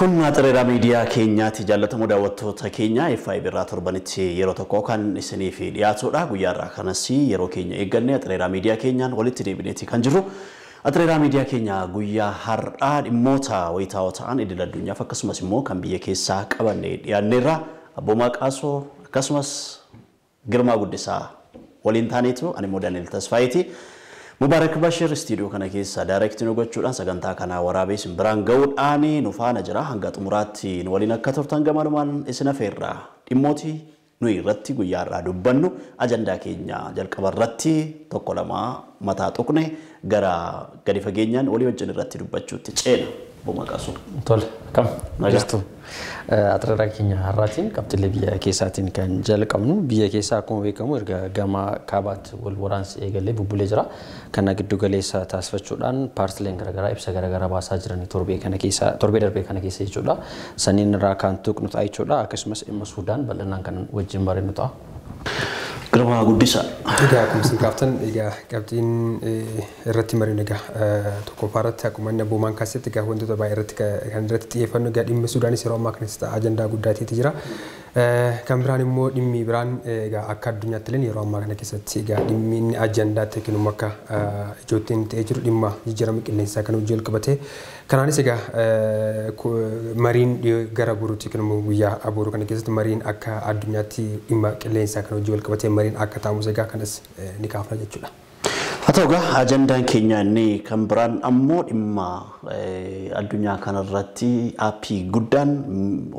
Kun Atreera miidiyaa keenyaatti jaallatamu daawwattoota keenya FI birraa torbanitti yeroo tokko kan isiniif dhiyaatudha. Guyyaarraa kanas yeroo keenya eegganne Atreera miidiyaa keenyaan walitti deebineeti kan jirru. Atreera miidiyaa keenya guyyaa har'aa dhimmoota wayitaawoo ta'an idil addunyaaf akkasumas immoo kan biyya keessaa qabanne dhiyaanneerra. Abbo Maqaasoo akkasumas Girmaa Guddisaa waliin taaneetu ani immoo Daani'el Tasfaayeeti. Mubarak Bashir studio kana keessa direct nu gochuudhaan sagantaa kana waraabee simbiraan ga'uudhaan nu faana jira hanga xumuraatti nu waliin akka turtan gamanumaan isin afeerra dhimmooti nu irratti guyyaarraa dubbannu ajandaa keenya jalqaba irratti tokko lama mataa tuqne gara gadi fageenyaan walii wajjin irratti dubbachuutti ceena. Abbo Maqaasoo tole kam nagartu Atreera keenya har'aatiin qabxilee biyya keessaatiin kan jalqabnu biyya keessaa akkuma beekamu erga gama kaabaatti wal waraansi eegalee bubbulee jira kana giddu galeessa taasifachuudhaan paartileen garaagaraa ibsa garaagaraa baasaa jiran torbee darbee kana keessa jechuudha saniin irraa kan tuqnu ta'a jechuudha akkasumas dhimma Suudaan bal'inaan kan wajjin bareednu ta'a. Girmaa Guddisaa. Egaa akkuma isin kaaftan egaa qabxiin irratti mariin egaa tokkoffaarratti akkuma inni abboomaan kaasetti egaa wantoota baay'ee irratti kan irratti xiyyeeffannu egaa dhimmi Suudaanis yeroo ammaa kanas ajandaa guddaateeti jira. Kan biraan immoo dhimmi biraan egaa akka addunyaatti illee yeroo ammaa kana keessatti egaa dhimmi inni ajandaatti yookiin immoo akka ijoottiin ta'ee jiru dhimma jijjiirama qilleensaa kan hojii ol qabatee kanaanis egaa mariin gara boruutti yookiin immoo guyyaa abooruu kana keessatti mariin akka addunyaatti dhimma qilleensaa kan hojii ol qabatee mariin akka ta'amus egaa kanas ni kaafna jechuudha. Hata'ugaa ajandaan keenya inni kan biraan ammoo dhimma addunyaa kanarratti aappii guddaan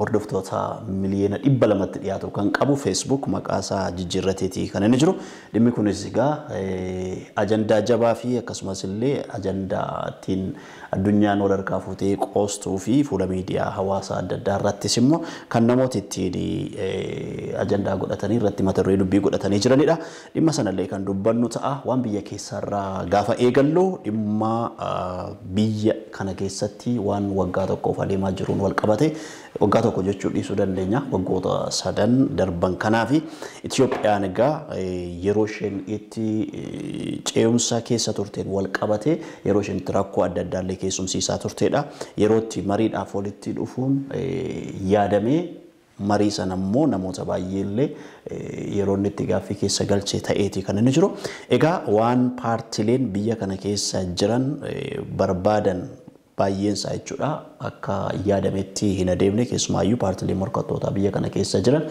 hordoftoota miliyoona 200tti dhiyaatu kan qabu Facebook maqaasaa jijjiirrateetii kan inni jiru. Dhimmi kunis egaa ajandaa jabaa fi akkasumas illee ajandaa ittiin addunyaan wal harkaa fuutee qoostuu fi fuula miidiyaa hawaasaa adda addaa irrattis immoo kan namoota ittiin ajandaa godhatanii irratti mata duree dubbii godhatanii jiranidha. Dhimma sanallee kan dubbannu ta'a waan biyya keessarraa gaafa eegallu dhimma biyya kana keessatti waan waggaa tokkoof adeemaa jiruun wal qabate waggaa tokko jechuu dhiisuu dandeenya waggoota 3 darban kanaaf Itoophiyaan egaa yeroo isheen itti ce'umsa keessa turteen wal qabate yeroo isheen itti rakkoo adda addaa illee keessumsiisaa turteedha yeroo itti mariidhaaf walitti dhufuun yaadamee marii sana immoo namoota baay'ee illee yeroo inni itti gaaffii keessa galchee ta'eeti kan inni jiru. Egaa waan paartileen biyya kana keessa jiran barbaadan baay'een isaa jechuudha akka yaadametti hin adeemne keessumaayyuu paartileen morkattoota biyya kana keessa jiran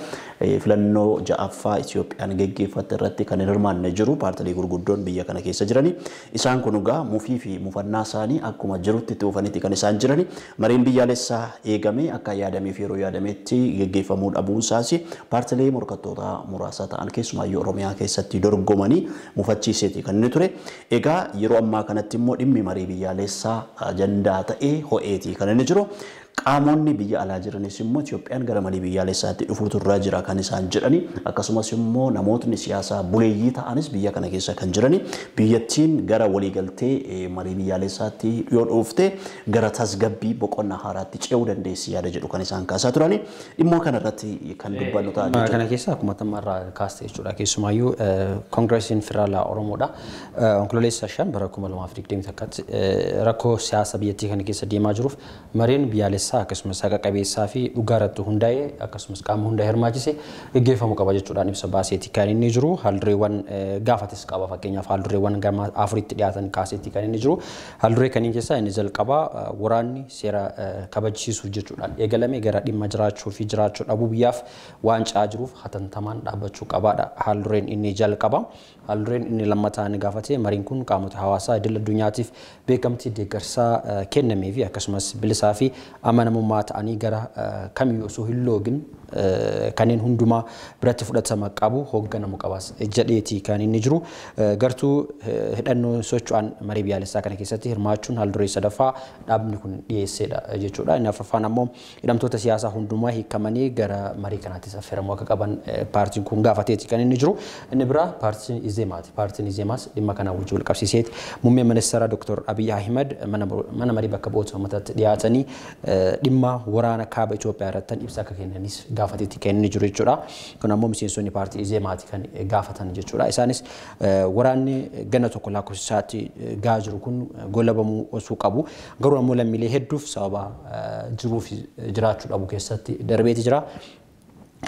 filannoo ja'affaa Itoophiyaan geggeeffatte irratti kan hirmaanne jiru paartilee gurguddoon biyya kana keessa jirani isaan kun egaa mufii fi mufannaa isaanii akkuma jirutti itti ufanitti kan isaan jirani mariin biyyaalessaa eegame akka yaadameef yeroo yaadametti geggeeffamuu dhabuun isaas paartilee morkattoota muraasa ta'an keessumaayyuu Oromiyaa keessatti dorgomanii mufachiiseeti kan inni ture. Egaa yeroo ammaa kanatti immoo dhimmi marii biyyaalessaa ajandaa ta'ee ho'eeti kan inni jiru. Qaamonni biyya alaa jiranis immoo Itoophiyaan gara marii biyyaalessaatti dhufuutu irra jira kan isaan jedhani akkasumas immoo namootni siyaasaa buleeyyii ta'anis biyya kana keessa kan jirani biyyattiin gara waliigaltee marii biyyaalessaatti yoo dhufte gara tasgabbii boqonnaa haaraatti ce'uu dandeessi yaada jedhu kan isaan kaasaa turani dhimmoo kana irratti kan dubbannu ta'a jechuudha. Kana keessa akkuma tamarraa kaaste jechuudha keessumaayyuu Koongiresiin Federaalaa Oromoodha onkololeessa 5 bara 2021tti rakkoo siyaasa biyyattii kana keessa deemaa jiruuf mariin biyyaalessaa akkasumas haqa qabeessaa fi dhugaa irratti hundaa'ee akkasumas qaama hunda hirmaachise gaggeeffamuu qaba jechuudhaan ibsa baaseeti kan inni jiru haaldureewwan gaafates qaba fakkeenyaaf haaldureewwan gama afuritti dhiyaatan kaaseeti kan inni jiru haalduree kanneen keessaa inni jalqabaa waraanni seera kabachiisuu jechuudhaan eegalame gara dhimma jiraachuu fi jiraachuu dhabuu biyyaaf waan caa jiruuf hatantamaan dhaabbachuu qabaadha haaldureen inni jalqaba haaldureen inni lammataa ni gaafate mariin kun qaamota hawaasaa idil addunyaatiif beekamtii deeggarsaa kennamee fi akkasumas bilisaa fi amanamummaa ta'anii gara kamiyyuu osoo hin loogin kanneen hundumaa biratti fudhatama qabu hoogganamu qabas jedheeti kan inni jiru gartuu hidhannoo socho'an marii biyyaalessaa kana keessatti hirmaachuun haalduree sadaffaa dhaabni kun dhiyeesseedha jechuudha. Inni afuraffaan ammoo hidhamtoota siyaasaa hundumaa hiikamanii gara marii kanaattis affeeramuu akka qaban paartiin kun gaafateeti kan inni jiru. Inni biraa paartiin Izeemaati. Paartiin Izeemaas dhimma kana wajjin wal qabsiiseeti muummee ministeera Dr. Abiy Ahmed mana marii bakka bu'oota uummatatti dhiyaatanii dhimma waraana kaaba Itoophiyaa irratti ibsa akka kennanis gaafateetti kan inni jiru jechuudha. Kun ammoo miseensonni paartii Izeemaati kan gaafatan jechuudha. Isaanis waraanni ganna tokko lakkoofsaatti gahaa jiru kun golabamuu osoo qabu. Garuu ammoo lammiilee hedduuf sababa jiruu fi jiraachuu dhabu keessatti darbeeti jira.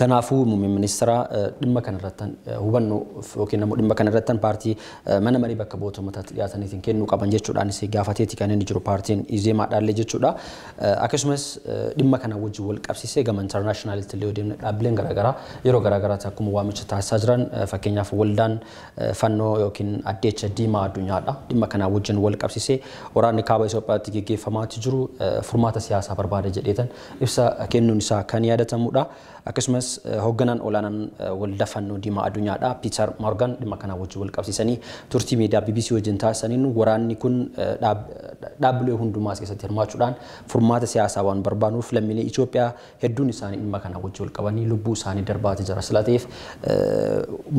Kanaafuu muummeen ministeera dhimma kanarrattan hubannoo yookiin ammoo dhimma kanarrattan paartii mana marii bakka bu'oota uummataatti dhiyaataniitiin kennuu qaban jechuudhaanis gaafateeti kan inni jiru paartiin Izeemaadhaallee jechuudha. Akkasumas dhimma kana wajjin wal qabsiisee gama intarnaashinaalitti illee deemnee dhaabbileen garaagaraa yeroo garaagaraatti akkuma waamicha taasisaa jiran fakkeenyaaf waldaan fannoo yookiin addeecha diimaa addunyaadha. Dhimma kana wajjin wal qabsiisee waraanni kaaba Itoophiyaatti gaggeeffamaatti jiru furmaata siyaasaa barbaada jedheetan ibsa kennuun isaa kan yaadatamudha. Akkasumas hoogganaan olaanaan waldaa fannoo diimaa addunyaadha Piiter Morgan dhimma kana wajjin wal qabsiisanii turtii miidiyaa BBC wajjin taasisaniin waraanni kun dhaabbilee hundumaa keessatti hirmaachuudhaan furmaata siyaasaa waan barbaaduuf lammiilee Itoophiyaa hedduun isaanii dhimma kana wajjin wal qabanii lubbuu isaanii darbaatee jira. Sila ta'eef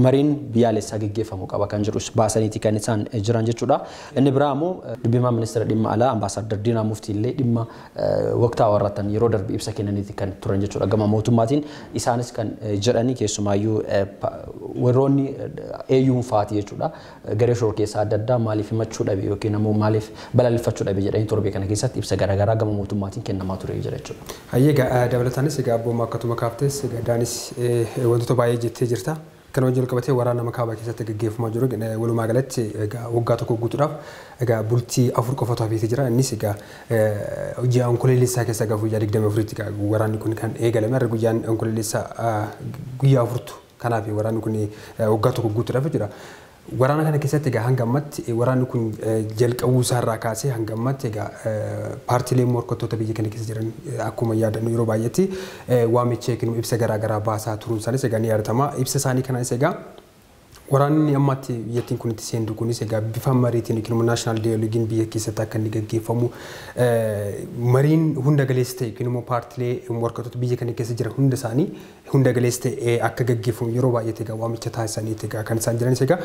mariin biyyaalessaa gaggeeffamuu qaba kan jedhus baasaniiti kan isaan jiran jechuudha. Inni biraa ammoo dubbimaa ministeera dhimma alaa ambaasaadar Diinaa Muftii illee dhimma waqtaa warraatan yeroo darbe ibsa kennaniiti kan turan jechuudha. Gama mootummaatiin isaanis kan jedhanii keessumaayyuu warroonni eeyyuun faati jechuudha. Garee shoror keessaa adda addaa maaliif himachuu dhabe yookiin ammoo maaliif balaaleffachuu dhabe jedhanii torbee kana keessatti ibsa garaagaraa gama mootummaatiin kennamaa ture jira jechuudha. Egaa dabalataanis egaa abbooma akkatuma kaaftes egaa daanis wantoota baay'ee jettee jirta. Kan wajjin qabatee waraana makaabaa keessatti gaggeeffamaa jiru walumaa galatti egaa waggaa tokko guutuudhaaf egaa bultii 4 qofatu hafeeti jira. Innis egaa ji'a onkololeessaa keessa egaa guyyaa 24tti egaa waraanni kun kan eegalame har'a guyyaan onkololeessaa guyyaa 4tu kanaaf waraanni kun waggaa tokko guutuudhaaf jira. Waraana kana keessatti egaa hanga ammatti waraanni kun jalqabuu isaarraa kaasee hanga ammatti egaa paartiilee morkattoota biyya kana keessa jiran akkuma yaadannu yeroo baay'eetti waamicha yookiin ibsa garaagaraa baasaa turuun isaaniis egaa ni yaadatama. Ibsa isaanii kanas egaa waraanni ammatti biyyattiin kun itti seendu kunis egaa bifa mariitiin yookiin naashinaal diyaalogiin biyya keessatti akka inni gaggeeffamu mariin hunda galeessa ta'e yookiin immoo paartiilee morkattoota biyya kana keessa jiran hunda isaanii hunda galeessa ta'e akka gaggeeffamu yeroo baay'eetti egaa waamicha taasisaniiti egaa kan isaan jiranis egaa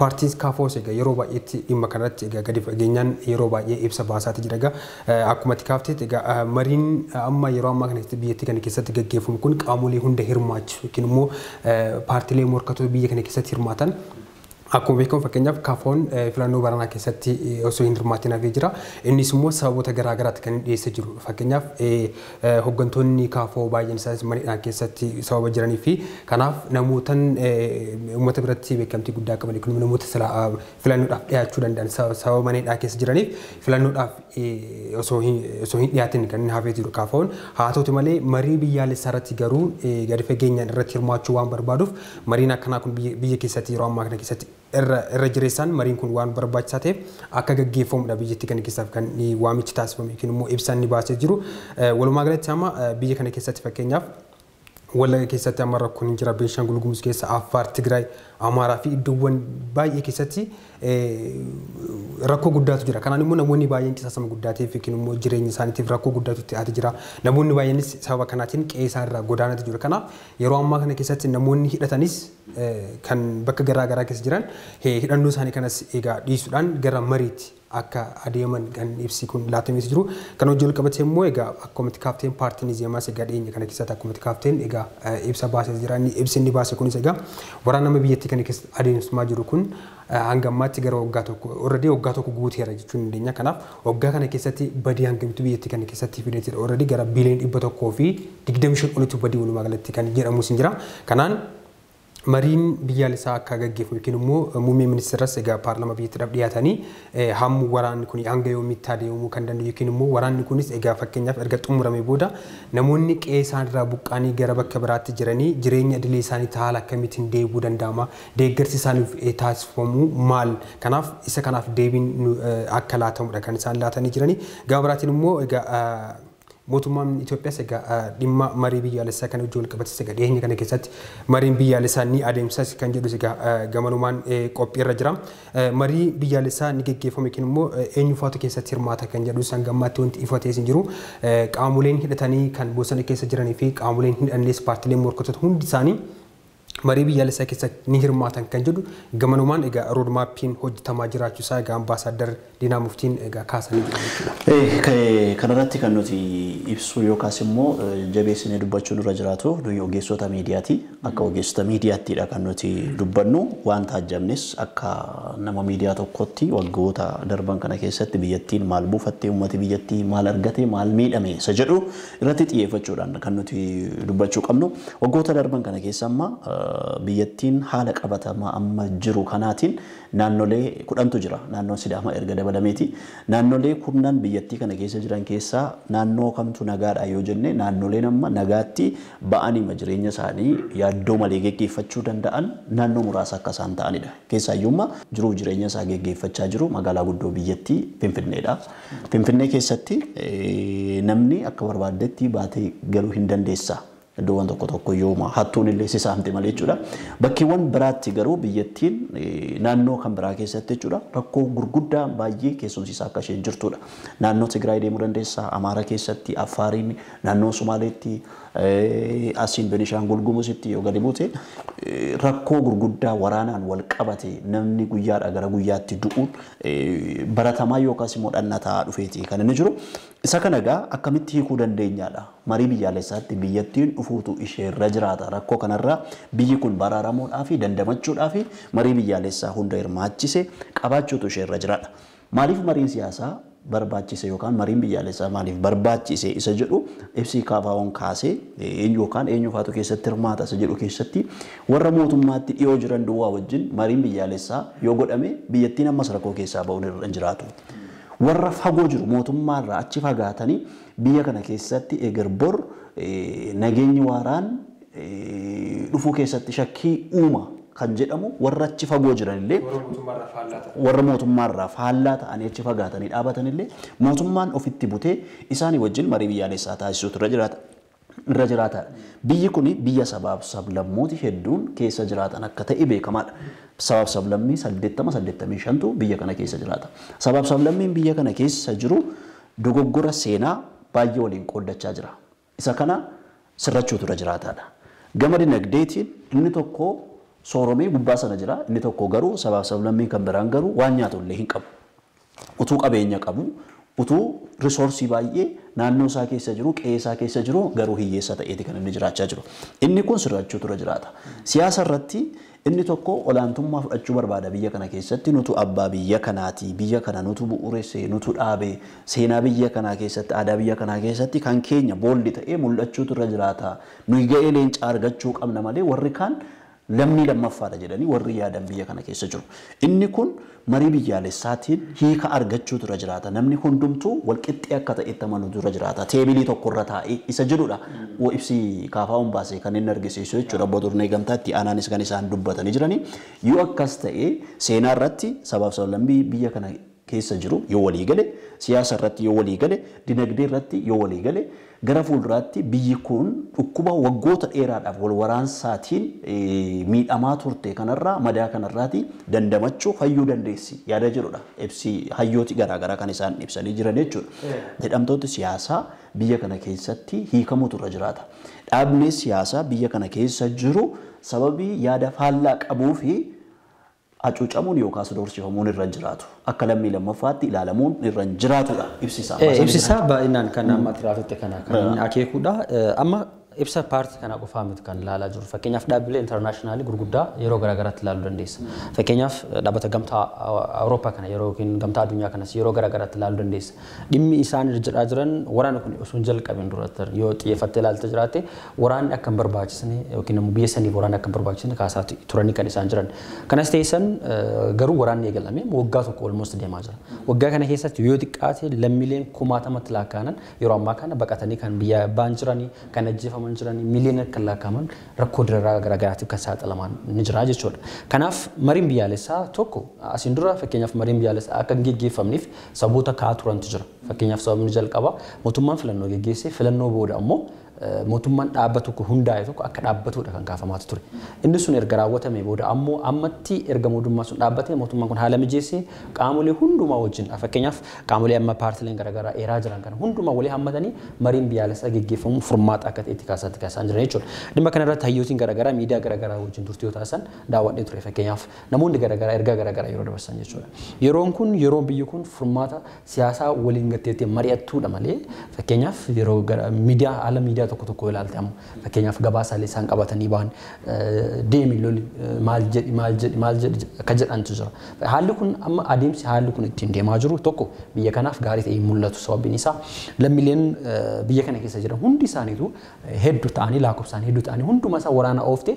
paartiin kaafoos egaa yeroo baay'eetti dhimma kanarratti egaa gadi fageenyaan yeroo baay'ee ibsa baasaati jira egaa akkuma itti kaafteetti egaa mariin amma yeroo ammaa kana biyyattii kana keessatti gaggeeffamu kun qaamolee hunda hirmaachisu yookiin immoo paartiilee morkattoota biyya kana keessatti hirmaatan akkuma beekamu fakkeenyaaf kaafoon filannoo baranaa keessatti osoo hin hirmaatin hafee jira. Innis immoo sababoota garaagaraatti kan dhiyeessee jiru. Fakkeenyaaf hooggantoonni kaafoo baay'een isaaniis manidhaa keessatti sababa jiranii fi kanaaf namootan uummata biratti beekamtii guddaa qaban yookiin namoota filannoodhaaf dhiyaachuu danda'an sababa manidhaa keessa jiraniif filannoodhaaf osoo hin dhiyaatin kan hafee jiru kaafoon. Haa ta'uti malee marii biyyaalessaa irratti garuu gadi fageenyaan irratti hirmaachuu waan barbaaduuf mariin akkanaa kun biyya keessatti yeroo ammaa kana keessatti irra jireessaan mariin kun waan barbaachisaa ta'eef akka gaggeeffamudha biyyattii kana keessaaf kan waamichi taasifamu yookiin immoo ibsaan ni baasee jiru. Walumaa galatti amma biyya kana keessatti fakkeenyaaf Wallagga keessatti amma rakkoon hin jira. Beenshaangul Gumuz keessa, Affaar, Tigraay, Amaaraa fi iddoowwan baay'ee keessatti rakkoo guddaatu jira. Kanaan immoo namoonni baay'een qisaasama guddaateef yookiin immoo jireenya isaaniitiif rakkoo guddaatu itti dhiyaatee jira. Namoonni baay'eenis sababa kanaatiin qe'ee isaanirraa godaanatu jira. Kanaaf yeroo ammaa kana keessatti namoonni hidhatanis kan bakka garaagaraa keessa jiran hidhannoo isaanii kanas egaa dhiisuudhaan gara mariitti akka adeeman kan ibsi kun laatamee jiru. Kan hojii qabatee immoo egaa akkuma itti kaafteen paartiin Izeemaas egaa dhiyeenya kana keessatti akkuma itti kaafteen egaa ibsa baasee jira. Ibsi inni baase kunis egaa waraana nama biyyattii kana keessatti adeemsifamaa jiru kun hanga ammaatti gara waggaa tokko already waggaa tokko guuteera jechuun dandeenya. Kanaaf waggaa kana keessatti badii hangamitu biyyattii kana keessatti fideetidha. Already gara biiliyoona 125 olitti badii walumaa galatti kan jedhamus hin jira. Kanaan mariin biyyaalessaa akka gaggeeffamu yookiin immoo muummee ministeeras egaa paarlaamaa biyyattiidhaaf dhiyaatanii hamma waraanni kun hanga yoomitti adeemuu kan danda'u yookiin immoo waraanni kunis egaa fakkeenyaaf erga xumuramee booda namoonni qe'ee isaanirraa buqqaanii gara bakka biraatti jiranii jireenya idilee isaanii haala akkamiitiin deebi'uu danda'ama, deeggarsi isaaniif taasifamu maal, kanaaf isa kanaaf deebiin akka laatamudha kan isaan laatanii jiranii. Gama biraatiin immoo egaa mootummaan Itoophiyaas egaa dhimma marii biyyaalessaa kan hojii wal qabatee egaa dhiyeenya kana keessatti mariin biyyaalessaa ni adeemsas kan jedhu egaa gamanumaan qophii irra jira. Marii biyyaalessaa ni gaggeeffamu yookiin immoo eenyufaatu keessatti hirmaata kan jedhu sangammaatti wanti ifatee hin jiru. Qaamoleen hidhatanii kan bosona keessa jiranii fi qaamoleen hidhannees paartileen morkattoota hundi isaanii marii biyyaalessaa keessatti ni hirmaatan kan jedhu gamanumaan egaa roodmaappiin hojjetamaa jiraachuu isaa egaa ambaasaaddar Diinaa Muftiin egaa kaasanii jiru. Kanarratti kan nuti ibsu yookaas immoo jabeessinee dubbachuun irra jiraatu nuyi ogeessota miidiyaati. Akka ogeessota miidiyaattiidha kan nuti dubbannu waan taajjabnes akka nama miidiyaa tokkotti waggoota darban kana keessatti biyyattiin maal buufattee uummati biyyattii maal argate maal miidhame isa jedhu irratti xiyyeeffachuudhaan kan nuti dubbachuu qabnu. Waggoota darban kana keessa amma biyyattiin haala qabatamaa amma jiru kanaatiin naannolee 10tu jira. Naannoon Sidaamaa erga dabalameeti. Naannolee kurnan biyyattii kana keessa jiran keessaa naannoo kamtu nagaadha yoo jenne naannoleen amma nagaatti ba'anii jireenya isaanii yaaddoo malee geggeeffachuu danda'an naannoo muraasa akka isaan ta'anidha. Keessaayyuu jiruuf jireenya isaa geggeeffachaa jiru magaalaa guddoo biyyattii Finfinneedha. Finfinnee keessatti namni akka barbaadetti baatee galuu hin dandeessa. Iddoowwan tokko yooma hattuun illee si saamte malee jechuudha. Bakkeewwan biraatti garuu biyyattiin naannoo kan biraa keessatti jechuudha rakkoo gurguddaa baay'ee keessumsiisaa akka isheen jirtudha. Naannoo Tigraay deemuu dandeessa, Amaara keessatti, Affaariin, naannoo Somaaleetti, asiin Benishaangul Gumuzitti yoo gadi buute rakkoo gurguddaa waraanaan wal qabate namni guyyaadhaa gara guyyaatti du'uun baratamaa yookaas immoo dhannataa dhufeeti kan inni jiru. Isa kana egaa akkamitti hiikuu dandeenyaadha. Marii biyyaalessaatti biyyattiin dhufuutu isheerra jiraata. Rakkoo kanarraa biyyi kun baraaramuudhaa fi dandamachuudhaa fi marii biyyaalessaa hunda hirmaachise qabaachuutu isheerra jiraata. Maaliif mariin siyaasaa barbaachise yookaan mariin biyyaalessaa maaliif barbaachise isa jedhu ibsi kaafaawwan kaasee yookaan eenyufaatu keessatti hirmaata isa jedhu keessatti warra mootummaatti dhiyoo jiran duwwaa wajjin mariin biyyaalessaa yoo godhame biyyattiin ammas rakkoo keessaa ba'uun irra hin jiraatu. Warra fagoo jiru mootummaarraa achi fagaatanii biyya kana keessatti eegar bor nageenyi waaraan dhufuu keessatti shakkii uuma kan jedhamu warra achi fagoo jiran illee warra mootummaarraa faallaa ta'anii achi fagaatanii dhaabatan illee mootummaan ofitti butee isaanii wajjin marii biyyaalessaa taasisuutu irra jiraata. Biyyi kun biyya sabaaf sablammooti hedduun keessa jiraatan akka ta'e beekamaadha. Sabaaf sablammii 85 biyya kana keessa jiraata. Sabaaf sablammiin biyya kana keessa jiru dogoggora seenaa baay'ee waliin qooddachaa jira. Isa kana sirrachuutu irra jiraataadha. Gama dinagdeetiin inni tokko sooromee gubbaa sana jira, inni tokko garuu sabaaf sablammii kan biraan garuu waan nyaatu illee hin qabu. Utuu qabeenya qabu, utuu risoorsii baay'ee naannoo isaa keessa jiru, qe'ee isaa keessa jiru garuu hiyyeessa ta'eeti kan inni jiraachaa jiru. Inni kun sirrachuutu irra jiraata. Siyaasa irratti inni tokko olaantummaa fudhachuu barbaada biyya kana keessatti nutu abbaa biyya kanaati, biyya kana nutu bu'uuresse, nutu dhaabe, seenaa biyya kanaa keessatti, aadaa biyya kanaa keessatti kan keenya boolli ta'ee mul'achuutu irra jiraata. Nuyi ga'ee leencaa argachuu qabna malee warri kaan lammii lammaffaadha jedhanii warri yaadan biyya kana keessa jiru. Inni kun marii biyyaalessaatiin hiika argachuutu irra jiraata. Namni hundumtuu walqixxee akka ta'etti amanuutu irra jiraata. Teebilii tokkorra taa'ee isa jedhudha. Ibsi kaafaa'uun baasee kan inni argisiisu jechuudha. Abbo Durne Gamtaatti aanaanis kan isaan dubbatanii jiranii. Yoo akkas ta'ee seenaa irratti sabaaf sablammii biyya kana keessa jiru yoo walii gale, siyaasa irratti yoo walii gale, dinagdee irratti yoo walii gale, gara fuulduraatti biyyi kun dhukkuba waggoota dheeraadhaaf wal waraansaatiin miidhamaa turte kanarraa madaa kanarraati dandamachuu fayyuu dandeessi yaada jedhudha. Ibsi hayyooti garaagaraa kan isaan ibsanii jiran jechuudha. Jedhamtooti siyaasaa biyya kana keessatti hiikamuutu irra jiraata. Dhaabni siyaasaa biyya kana keessa jiru sababii yaada faallaa qabuu fi acuucamuun yookaas doorsifamuun irra jiraatu. Akka lammii lammaffaatti ilaalamuun irra jiraatudha ibsisaa. Ibsisaa baay'inaan kan amma tiraatutti kana kan akeekudha. Amma ibsa paartii kana qofaa miti kan ilaalaa jiru. Fakkeenyaaf dhaabbilee intarnaashinaali gurguddaa yeroo garaagaraatti ilaaluu dandeessa. Fakkeenyaaf dhaabbata gamtaa Awurooppaa kana yookiin gamtaa addunyaa kanas yeroo garaagaraatti ilaaluu dandeessa. Dhimmi isaan jedhaa jiran waraana kun osoo hin jalqabin duratti yoo xiyyeeffattee ilaalta jiraate waraanni akka hin barbaachisne yookiin immoo biyya saniif waraanni akka hin barbaachisne kaasaa turanii kan isaan jiran. Kanas ta'eessan garuu waraanni eegalame waggaa tokko olmost deemaa jira. Waggaa kana keessatti yoo xiqqaate lammiileen kumaatamatti lakkaa'aman yeroo ammaa kana baqatanii kan biyya baan jiranii kan ajjeefaman jiranii miliyoona kan lakkaa'aman rakkoo garaagaraatiif kan saaxilaman ni jira jechuudha. Kanaaf mariin biyyaalessaa tokko asiin dura fakkeenyaaf mariin biyyaalessaa akka hin geggeeffamneef saboota ka'aa turantu jira. Fakkeenyaaf sababni jalqaba mootummaan filannoo geggeessee filannoo booda ammoo mootummaan dhaabbatu kun hundaa'e tokko akka dhaabbatudha kan kaafamaa ture. Inni sun erga raawwatame booda ammoo ammatti erga mootummaan sun dhaabbatee mootummaan kun haala mijeessee qaamolee hundumaa wajjin fakkeenyaaf qaamolee amma paartileen garaagaraa eeraa jiran kana hundumaa walii hammatanii mariin biyyaalessaa geggeeffamu furmaata akka ta'etti kaasaa jiran jechuudha. Dhimma kana irratti hayyootiin garaagaraa miidiyaa garaagaraa wajjin turtii yoo taasisan daawwadhee ture fakkeenyaaf namoonni garaagaraa ergaa garaagaraa yeroo dabarsan jechuudha. Yeroon kun yeroo biyyi kun furmaata siyaasaa waliin gatteetti mari'attuudha malee fakkeenyaaf yeroo miidiyaa haala miidiyaa tokko ilaalte ammoo fakkeenyaaf gabaasaalee isaan qabatanii ba'an deemi loli maal jedhi akka jedhantu jira. Haalli kun amma adeemsi haalli kun ittiin deemaa jiru tokko biyya kanaaf gaarii ta'ee mul'atu sababiin isaa lammiileen biyya kana keessa jiran hundi isaaniitu hedduu ta'anii lakkoofsaan hedduu ta'anii hundumaa isaa waraana ooftee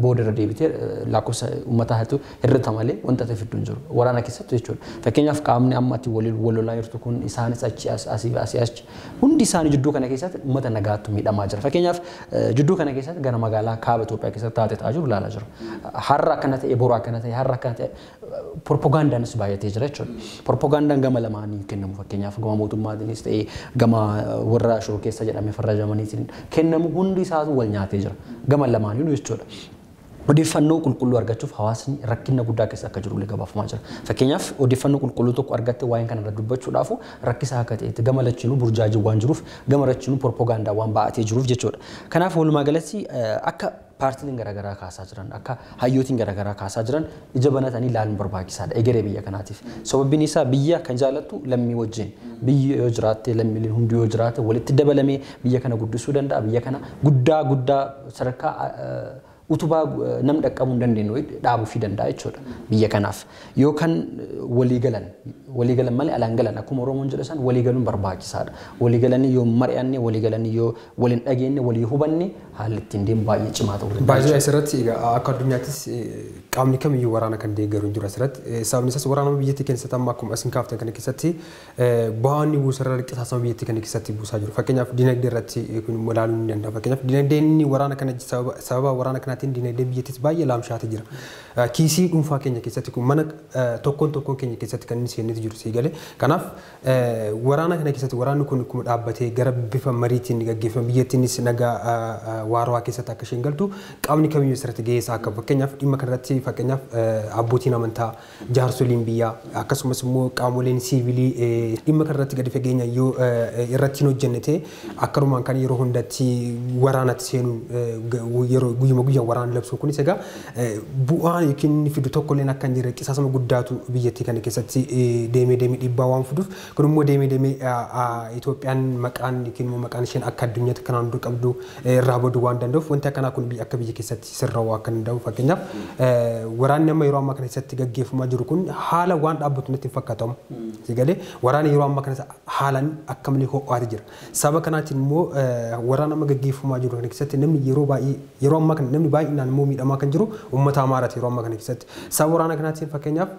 booda irra deebitee lakkoofsa uummataa hedduu hir'ata malee wanta ta'e fidduun jiru waraana keessatti jechuudha. Fakkeenyaaf qaamni amma ati wal lolaa jirtu kun isaanis achi hundi isaanii jidduu kana keessatti uummata nagaattu miidhamaa jira. Fakkeenyaaf jidduu kana keessatti gara magaalaa kaaba Itoophiyaa keessatti taatee ta'aa jiru ilaalaa jiru. Har'a akkana ta'e boru akkana ta'e har'a akkana ta'e propagandaanis baay'atee jira jechuudha. Propagandaan gama lamaanii kennamu fakkeenyaaf gama mootummaatiinis ta'ee gama warra shiroo keessa jedhamee farrajamaniitiin kennamu hundi isaatu wal nyaatee jira. Gama lamaaniinuu jechuudha. Odeeffannoo qulqulluu argachuuf hawaasni rakkina guddaa keessa akka jiru gabaafamaa jira. Fakkeenyaaf odeeffannoo qulqulluu tokko argatte waa'een kana irra dubbachuudhaaf rakkisaa akka ta'etti gama lachinuu burjaajii waan jiruuf gama lachinuu propagaandaa waan baatee jiruuf jechuudha. Kanaaf walumaa galatti akka paartileen garaagaraa kaasaa jiran akka hayyootiin garaagaraa kaasaa jiran ija banatanii ilaaluun barbaachisaadha egeree biyya kanaatiif. Sababiin isaa biyya kan jaallattu lammii wajjin biyya yoo jiraatte lammiileen hundi yoo jiraate walitti dabalamee biyya kana guddisuu danda'a. Biyya kana guddaa sadarkaa utubaa namni dhaqqabuu hin dandeenye dhaabuu danda'a jechuudha biyya kanaaf. Yoo kan waliigalan malee alaan galan akkuma Oromoon jedhu san waliigaluun barbaachisaadha. Waliigalanii yoo mari'anne waliigalanii yoo waliin dhageenye walii hubanne haalli ittiin deemu baay'ee cimaa ta'uu danda'a. Baay'ee asirratti akka addunyaattis qaamni kamiyyuu waraana kan deeggaru hin jiru asirratti. Sababni isaas waraana biyyattii keessatti amma akkuma isin kaaftan kana keessatti bu'aan buusarra qisaasama biyyattii kana keessatti buusaa jiru. Fakkeenyaaf dinagdee irratti ilaaluu ni danda'a. Fakkeenyaaf dinagdeen waraana kana sababa waraana kanaatiin dinagdee biyyattis baay'ee laamshaatee jira. Kiisii dhuunfaa keenya keessatti kun mana tokkoon keenya keessatti kan inni seenetu jiru sii galee. Kanaaf waraana kana keessatti waraanni kun akkuma dhaabbatee gara bifa mariitiin gaggeeffama biyyattiinis nagaa waarawaa keessatti akka isheen galtu qaamni kamiyyuu asirratti gahee akka fakkeenyaaf dhimma kanarratti fakkeenyaaf abbootiin amantaa jaarsoliin biyyaa akkasumas immoo qaamoleen siivilii dhimma kanarratti gadi fageenya yoo irratti hin hojjenne ta'e akkanumaan kan yeroo hundatti waraanatti seenuun yeroo guyyuma waraana labsuun kunis egaa bu'aan yookiin fidu tokkolleen akka hin jirre qisaasama guddaatu biyyattii kana keessatti deemee dhiibbaa waan fiduuf kun immoo deemee Itoophiyaan maqaan yookiin immoo maqaan isheen akka addunyaatti kanaan dura qabdu irraa baduu waan danda'uuf wanti akkanaa kun akka biyya keessatti sirrawaa akka danda'u fakkeenyaaf waraanni amma yeroo ammaa kana keessatti gaggeeffamaa jiru kun haala waan dhaabbatu natti hin fakkaatamu. Sigalee waraanni yeroo ammaa kana haalaan akka malee ho'aati jira. Sababa kanaatiin immoo waraana amma gaggeeffamaa jiru kana keessatti namni yeroo ammaa kana namni baay'inaan immoo miidhamaa kan jiru uummata Amaaraati yeroo ammaa kana keessatti. Sababa waraana kanaatiin fakkeenyaaf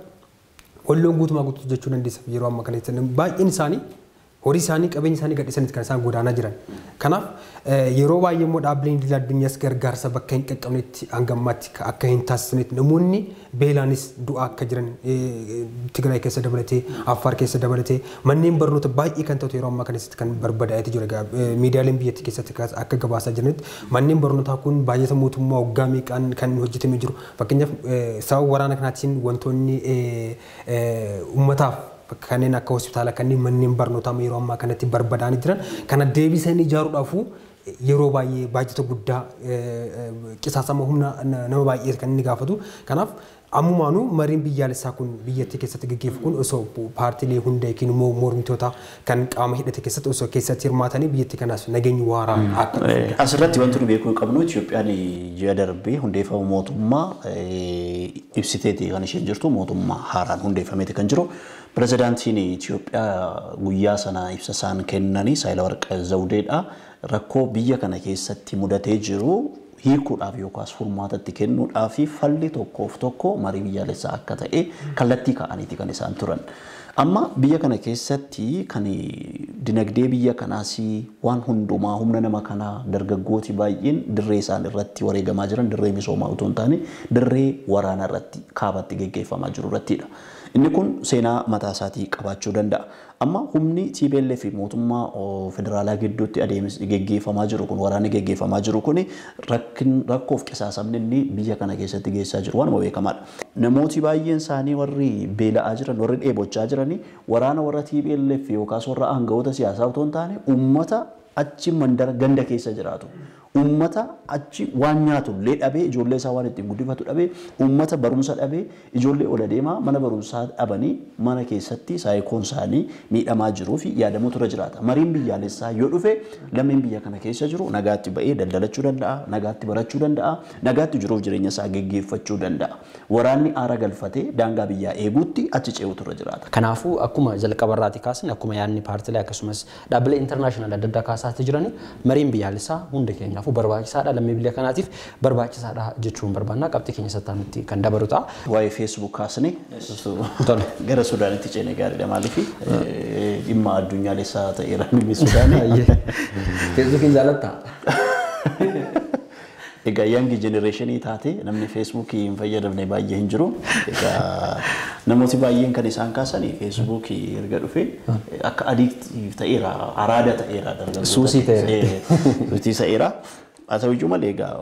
Walloon guutumaa guutuu jechuu dandeessa yeroo ammaa kana keessatti baay'een isaanii horii isaanii qabeenya isaanii gadhiisanitti kan isaan godaanaa jiran. Kanaaf yeroo baay'ee immoo dhaabbileen idil addunyaas gargaarsa bakka hin qaqqabnetti hangammaatti akka hin taasisnetti namoonni beelaanis du'aa akka jiran Tigraay keessa dabalatee Affaar keessa dabalatee manneen barnoota baay'ee kan ta'u yeroo ammaa kanatti kan barbadaa'ee jira. Miidiyaaleen biyyattii keessatti akka gabaasaa jiranitti manneen barnootaa kun baay'ata mootummaa waggaa meeqaan kan hojjetamee jiru. Fakkeenyaaf sababa waraana kanaatiin wantoonni uummataaf kanneen akka hospitaala kanneen manneen barnootaa yeroo ammaa kanatti barbadaa'anii jiran kana deebisanii ijaaruudhaaf yeroo baay'ee baajata guddaa qisaasama humna nama baay'ee kan inni gaafatu. Kanaaf ammumaanuu mariin biyyaalessaa kun biyyattii keessatti gaggeeffamu kun osoo paartiilee hunda yookiin immoo mormitoota kan qaama hidhate keessatti osoo keessatti hirmaatanii biyyattii kanaas nageenyi waaraa akka asirratti wanti nu beekuu qabnu Itoophiyaan ji'a darbee hundeeffama mootummaa ibsiteeti kan isheen jirtu mootummaa haaraan hundeeffameeti kan jiru. Pirezidaantiin Itoophiyaa guyyaa sana ibsa isaan kennanii Saahilawarq Zawudeedha. Rakkoo biyya kana keessatti mudatee jiru hiikuudhaaf yookaas furmaatatti kennuudhaaf falli tokkoof tokko marii biyyaalessaa akka ta'e kallattii kaa'aniiti kan isaan turan. Amma biyya kana keessatti kan dinagdee biyya kanaas waan hundumaa humna nama kanaa dargaggooti baay'een dirree isaan irratti wareegamaa jiran dirree misoomaa utuu hin taane dirree waraanaa irratti kaabatti gaggeeffamaa jiru irrattidha. Inni kun seenaa mataa isaatii qabaachuu danda'a. Amma humni TPLF fi mootummaa federaalaa gidduutti adeemsi geggeeffamaa jiru kun waraanni geggeeffamaa jiru kun rakkoof qisaasamni inni biyya kana keessatti geessaa jiru waan beekamaadha. Namooti baay'een isaanii warri beela'aa jiran warri dheebochaa jiranii waraana warra TPLF yookaas warra aangawoota siyaasaa otoo hin taane uummata achi mandara ganda keessa jiraatu. Uummata achi waan nyaatu illee dhabee ijoollee isaa waan ittiin guddifatu dhabee uummata barumsa dhabee ijoollee ol adeemaa mana barumsaa dhabanii mana keessatti saayikoon isaanii miidhamaa jiruu fi yaadamuu tura jiraata. Mariin biyyaalessaa yoo dhufe lameen biyya kana keessa jiru nagaatti ba'ee daldalachuu danda'a, nagaatti barachuu danda'a, nagaatti jiruuf jireenya isaa geggeeffachuu danda'a. Waraanni aara galfatee daangaa biyyaa eeguutti achi ce'u tura jiraata. Kanaafuu akkuma jalqabarraati kaasne akkuma yaadni paartilee akkasumas dhaabbilee intarnaashinaal adda addaa kaasaatti jiran mariin biyyaalessaa hunda keenya fu barbaachisaadha lammii biyya kanaatiif barbaachisaadha jechuun barbaannaa qabxii keenya sattaanitti kan dabalu ta'a. Waa'ee Facebook kaasne gara Sudaanitti ceene gaariidha maaliif dhimma addunyaalessaa ta'eera dhimmi Sudaanii. Facebookiin jaalattaa? Egaa young generation taate namni Facebook hin fayyadamne baay'ee hin jiru. Egaa namooti baay'een kan isaan kaasanii Facebook erga dhufe akka addictive ta'eera, araada ta'eera dargaggoota. Suusii ta'eera. Suusii ta'eera. Haa ta'uyyuu malee egaa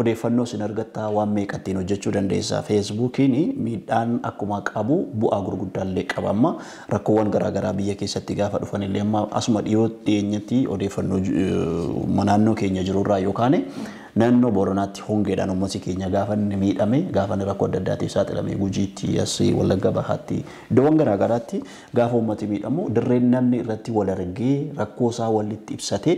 odeeffannoo isin argattaa waan meeqattiin hojjechuu dandeessaa. Facebookiin miidhaan akkuma qabu bu'aa gurguddaallee qaba. Amma rakkoowwan garaagaraa biyya keessatti gaafa dhufanillee amma asuma dhiyoo dhiyeenyatti odeeffannoo naannoo keenya jirurraa yookaan naannoo Booranaatti hongeedhaan uummatni keenya gaafa inni miidhame gaafa inni rakkoo adda addaatiif saaxilame Gujiitti asii Wallagga Bahaatti iddoowwan garaagaraatti gaafa uummatni miidhamu dirreen namni irratti wal argee rakkoo isaa walitti ibsatee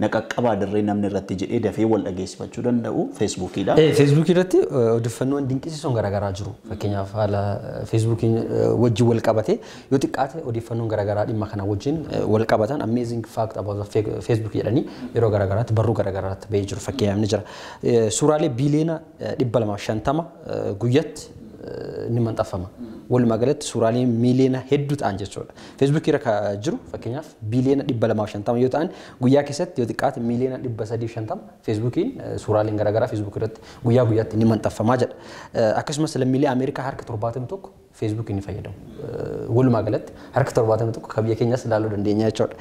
naqaqqabaa dirreen namni irratti jedhee dafee wal dhageessifachuu danda'u Facebookiidha. Facebook irratti odeeffannoon dinqisiisoon garaagaraa jiru. Fakkeenyaaf haala Facebookiin wajjin wal qabate yoo xiqqaate odeeffannoon garaagaraa dhimma kana wajjin wal qabatan amazing fact about Facebook jedhanii yeroo garaagaraatti barruu garaagaraatti ba'ee jiru fakkeenyaaf ni jira. Suuraalee biiliyoona 250 guyyaatti ni maxxanfama. Walumaa galatti suuraalee miiliyoona hedduu ta'an jechuudha. Facebook irra jiru fakkeenyaaf biiliyoona 250 yoo ta'an guyyaa keessatti yoo xiqqaate miiliyoona 350 Facebookiin suuraaleen garaagaraa Facebook irratti guyyaa guyyaatti ni maxxanfamaa jedha. Akkasumas lammiilee Ameerikaa harka 71 Facebook ni fayyadamu. Walumaa galatti harka 71 kan biyya keenyas ilaaluu dandeenya jechuudha.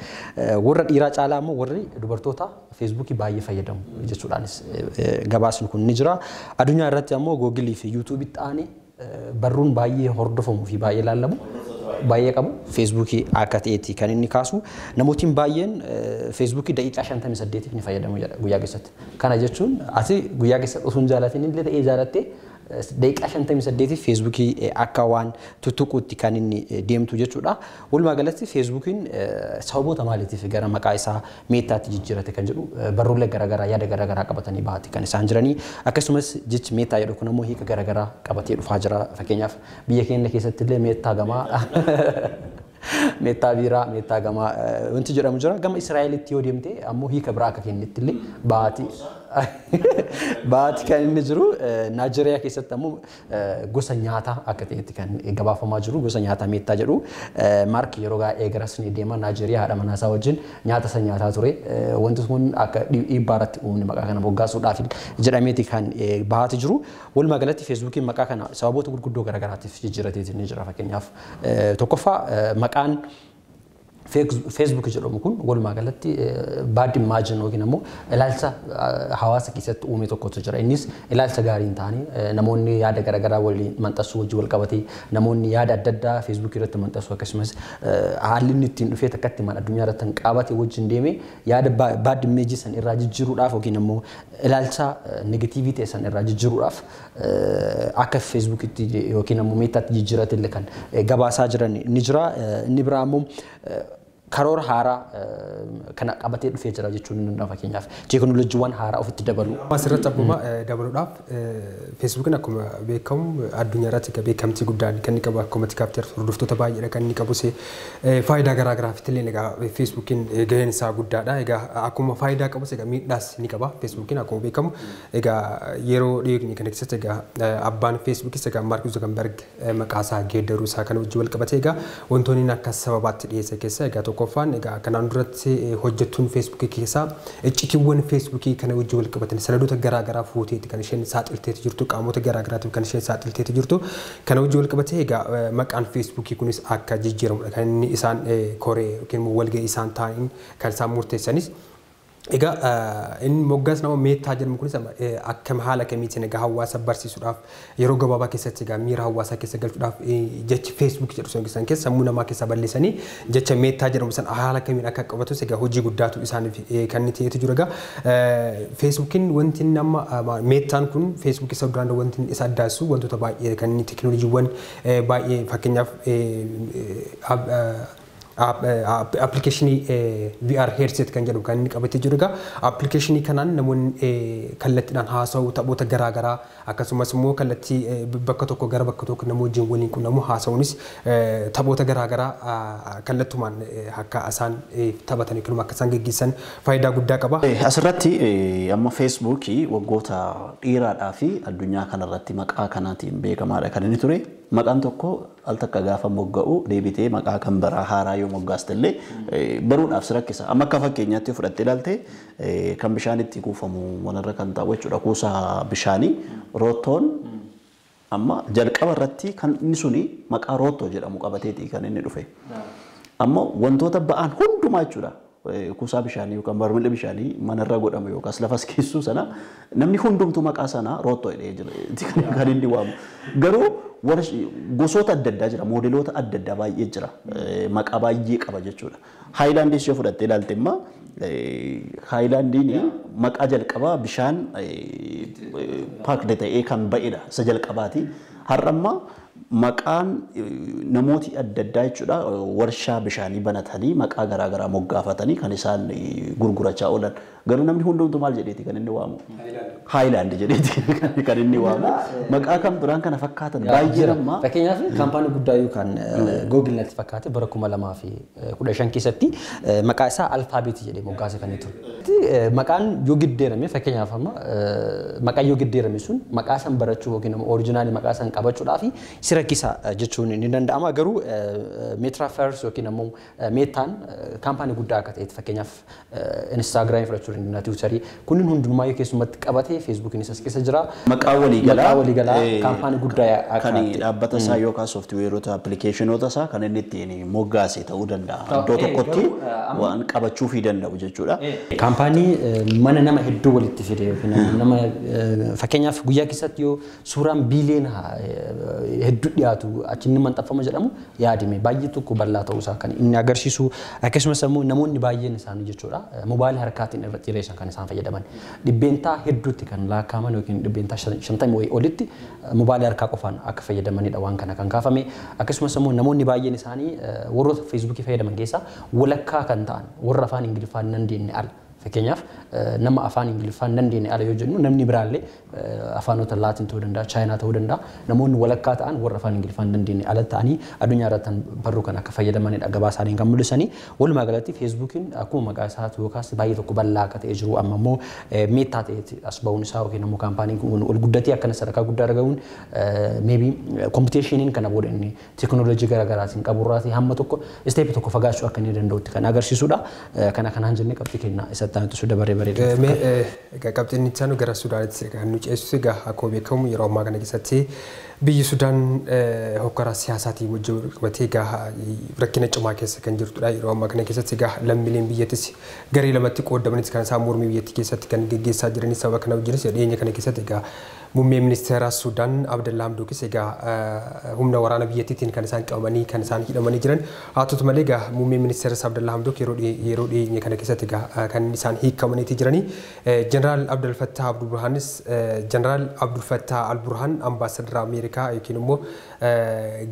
Warra dhiiraa caalaa immoo warri dubartoota Facebook baay'ee fayyadamu jechuudhaanis gabaasni kun ni jira. Addunyaa irratti ammoo Google fi YouTube ta'anii barruun baay'ee hordofamuu fi baay'ee ilaalamu baay'ee qabu Facebook akka ta'etti kan inni kaasu namootiin baay'een Facebook daqiiqaa 58 ni fayyadamu jedha guyyaa keessatti. Kana jechuun ati guyyaa keessatti osoo hin jaalatin illee ta'ee jaalattee daqiiqaa 58 Facebook akka waan tuttuquutti kan inni deemtu jechuudha. Walumaa galatti Facebookiin sababoota maaliitiif gara maqaa isaa meettaatti jijjiirate kan jedhu barruulee garaagaraa yaada garaagaraa qabatanii bahati kan isaan jiranii. Akkasumas jechi meettaa jedhu kun ammoo hiika garaagaraa qabatee dhufaa jira. Fakkeenyaaf biyya keenya keessatti illee meettaa gamaa meettaa biiraa meettaa gamaa wanti jedhamu jira. Gama Israa'elitti yoo deemte ammoo hiika biraa akka kennitti illee bahati. Bahati kan inni jiru Naayijeriyaa keessatti ammoo gosa nyaataa akka ta'etti kan gabaafamaa jiru gosa nyaataa meettaa jedhu Maark yeroo eegaras ni deema Naayijeriyaa haadha manaa isaa wajjin nyaata san nyaataa ture wanti kun akka dhiibbaa irratti uumne maqaa kana moggaasuudhaaf jedhameeti kan bahati jiru. Walumaa galatti Facebookiin maqaa kana sababoota gurguddoo garaagaraatiif jijjiirateeti ni jira. Fakkeenyaaf tokkoffaa maqaan Facebook jedhamu kun walumaa galatti bad imagine yookiin ammoo ilaalcha hawaasa keessatti uume tokkotu jira. Innis ilaalcha gaarii hin taane namoonni yaada garaagaraa waliin maxxansuu wajjin wal qabatee namoonni yaada adda addaa Facebook irratti maxxansu akkasumas haalli inni ittiin dhufee takkatti maal addunyaa irratti qabate wajjin deeme yaada bad image san irraa jijjiiruudhaaf yookiin ammoo ilaalcha negativity san irraa jijjiiruudhaaf akka Facebookitti yookiin ammoo meettaatti jijjiirate illee kan gabaasaa jiran ni jira. Inni biraa ammoo karoora haaraa kana qabatee dhufee jira jechuun ni danda'ama. Fakkeenyaaf teekinooloojiiwwan haaraa ofitti dabalu. Asirratti akkuma dabaluudhaaf Feesbuukiin akkuma beekamu addunyaa irratti beekamtii guddaan kan inni qabu akkuma tikaaftee hordoftoota baay'eedha kan inni qabus faayidaa garaagaraaf illee egaa Feesbuukiin gaheen isaa guddaadha. Egaa akkuma faayidaa qabus egaa miidhaas ni qaba. Feesbuukiin akkuma beekamu egaa yeroo dhiyeenya kana keessatti egaa abbaan Feesbuukis egaa Maark Zuukenberg maqaa isaa geeddaruu isaa kan wajjin wal qabate egaa wantoonni akka sababaatti dhiyeesse keessa egaa tokko tokkoffaan egaa kanaan duratti hojjettuun feesbuukii keessaa iccitiiwwan feesbuukii kana wajjin wal qabatan sanadoota garaagaraa fuuteeti kan isheen saaxilteeti jirtu qaamota garaagaraatiif kan isheen saaxilteeti jirtu kana wajjin wal qabatee egaa maqaan feesbuukii kunis akka jijjiiramudha kan inni isaan koree yookiin walga'ii isaan ta'an kan isaan murteessanis egaa inni moggaas nama meettaa jedhamu kunis akka haala kamiitiin egaa hawaasa barsiisuudhaaf yeroo gabaabaa keessatti egaa miira hawaasaa keessa galchuudhaaf jecha feesbuuk jedhu san keessa sammuu namaa keessa balleessanii jecha meettaa jedhamu san haala kamiin akka qabatus egaa hojii guddaatu isaaniif kan inni ta'etu jiru egaa feesbuukiin wanti nama meettaan kun feesbuukii isa duraan wanti isa addaasu wantoota baay'ee kan inni teekinooloojiiwwan baay'ee fakkeenyaaf applicationii VR headset kan jedhu kan inni qabatee jiru egaa applicationii kanaan namoonni kallattiidhaan haasa'u taphoota garaagaraa akkasumas immoo kallattii bakka tokko gara bakka tokko nama wajjin waliin qunnamuu haasa'uunis taphoota garaagaraa kallattumaan akka isaan taphatan yookiin akka isaan gaggeessan faayidaa guddaa qaba. Asirratti amma feesbuukii waggoota dheeraadhaa fi addunyaa kanarratti maqaa kanaatiin beekamaadha kan inni ture. Maqaan tokko al takka gaafa mogga'u deebitee maqaa kan biraa haaraa yoo moggaastellee baruudhaaf si rakkisa. Amma akka fakkeenyaatti fudhattee ilaalte kan bishaan itti kuufamu wanarra kan taa'u jechuudha. Kuusaa bishaanii roottoon amma jalqaba irratti kan inni suni maqaa roottoo jedhamu qabateeti kan inni dhufe. Amma wantoota ba'an hundumaa jechuudha. Kuusaa bishaanii yookaan barmila bishaanii manarra godhamu yookaas lafas keessuu sana namni hundumtuu maqaa sana roottoo jedhee jira kan inni waamu. Garuu gosoota adda addaa jira, moodeloota adda addaa baay'ee jira. Maqaa baay'ee qaba jechuudha. Haayilaandii ishee fudhattee ilaalte immoo haayilaandiin maqaa jalqabaa bishaan paakde ta'ee kan ba'edha. Isa jalqabaati. Har'ammaa maqaan namooti adda addaa jechuudha warshaa bishaanii banatanii maqaa garaagaraa moggaafatanii kan isaan gurgurachaa oolan. Garuu namni hundumtuu maal jedheeti kan inni waamu? Haayilaandii jedheeti kan inni waamu. Maqaa kan biraan kana fakkaatan baay'ee nammaa. Fakkeenyaaf kaampaanii guddaa yookaan Google natti fakkaate bara 2015 keessatti maqaa isaa alfaabeetii jedhee moggaase kan ture. Maqaan yoo giddeerame fakkeenyaaf amma maqaan yoo giddeerame sun maqaa san barachuu yookiin immoo orijinaalii maqaa san qabachuudhaaf si rakkisa jechuun ni danda'ama. Garuu Metaverse yookiin immoo meettaan kaampaanii guddaa akka ta'etti fakkeenyaaf Instagram fudhachuu dandeenya, Twitter kunniin hundumaa yoo keessumatti qabatee Facebookiin isas keessa jira. Maqaa waliigalaa kaampaanii guddaa kan dhaabbata isaa yookaan sooftiweerota appilikeeshinoota isaa kan inni ittiin moggaase ta'uu danda'a. Iddoo tokkotti waan qabachuu fi danda'u jechuudha. Kaampaanii mana nama hedduu walitti fide yookiin nama fakkeenyaaf guyyaa keessatti yoo suuraan biiliyoona hedduu dhiyaatu achiin maxxanfama jedhamu yaadame baay'ee tokko bal'aa ta'uu isaa kan inni agarsiisu. Akkasumas immoo namoonni baay'een isaanii jechuudha moobaayilii harkaatiin irratti jireessan kan isaan fayyadaman dhibbeentaa hedduutti kan laakkaman yookiin dhibbeentaa 50 olitti moobaayilii harkaa qofaan akka fayyadamanidha waan kana kan kaafame. Akkasumas immoo namoonni baay'een isaanii warroota feesbuukii fayyadaman keessaa walakkaa kan ta'an warra afaan ingiliffaan nan deenne ala. Fakkeenyaaf nama afaan ingiliffaan dandeenye ala yoo jennu namni biraallee afaanota laatiin ta'uu danda'a, chaayinaa ta'uu danda'a. Namoonni walakkaa ta'an warra afaan ingiliffaan dandeenye ala ta'anii addunyaa irratti barruu kan akka fayyadamanidha gabaa isaanii kan mul'isanii. Walumaa galatti feesbuukiin akkuma maqaa isaatti yookaas baay'ee tokko bal'aa akka ta'e jiru amma immoo meettaa ta'etti as ba'uun isaa yookiin immoo kaampaaniin kun ol guddatee akkana sadarkaa guddaa argamuun maybe kompiteeshiniin kana booda inni teekinooloojii garaagaraatiin qaburraatii hamma tokko isteepi tokko fagaachuu akka inni danda'utti kan agarsiisudha. Kana kanaan jennee qabxii kennaa isa tantu sudah bare-bare. Kapten Nitsanu gara Sudaanitti kan nu ceesisu egaa akkuma beekamu yeroo ammaa kana keessatti biyyi Sudaan hokkara siyaasaatiin wajjin qabatee egaa rakkina cimaa keessa kan jirtudha. Yeroo ammaa kana keessatti egaa lammiileen biyyattis garee lamatti qoodamanis kan isaan mormii biyyattii keessatti kan gaggeessaa jiranis sababa kana wajjinis dhiyeenya kana keessatti egaa muummee ministeera Sudaan Abdallaa Hamdookis egaa humna waraana biyyattiitiin kan isaan qabamanii kan isaan hidhamanii jiran haa ta'u malee egaa muummee ministeera Abdallaa Hamdook yeroo dhiyeenya kana keessatti egaa kan isaan hiikamanii jiranii Jeneraal Abdul Fattah Al-Burhaanis Jeneraal Abdul Fattah Al-Burhaan ambaasadara Ameerikaa yookiin immoo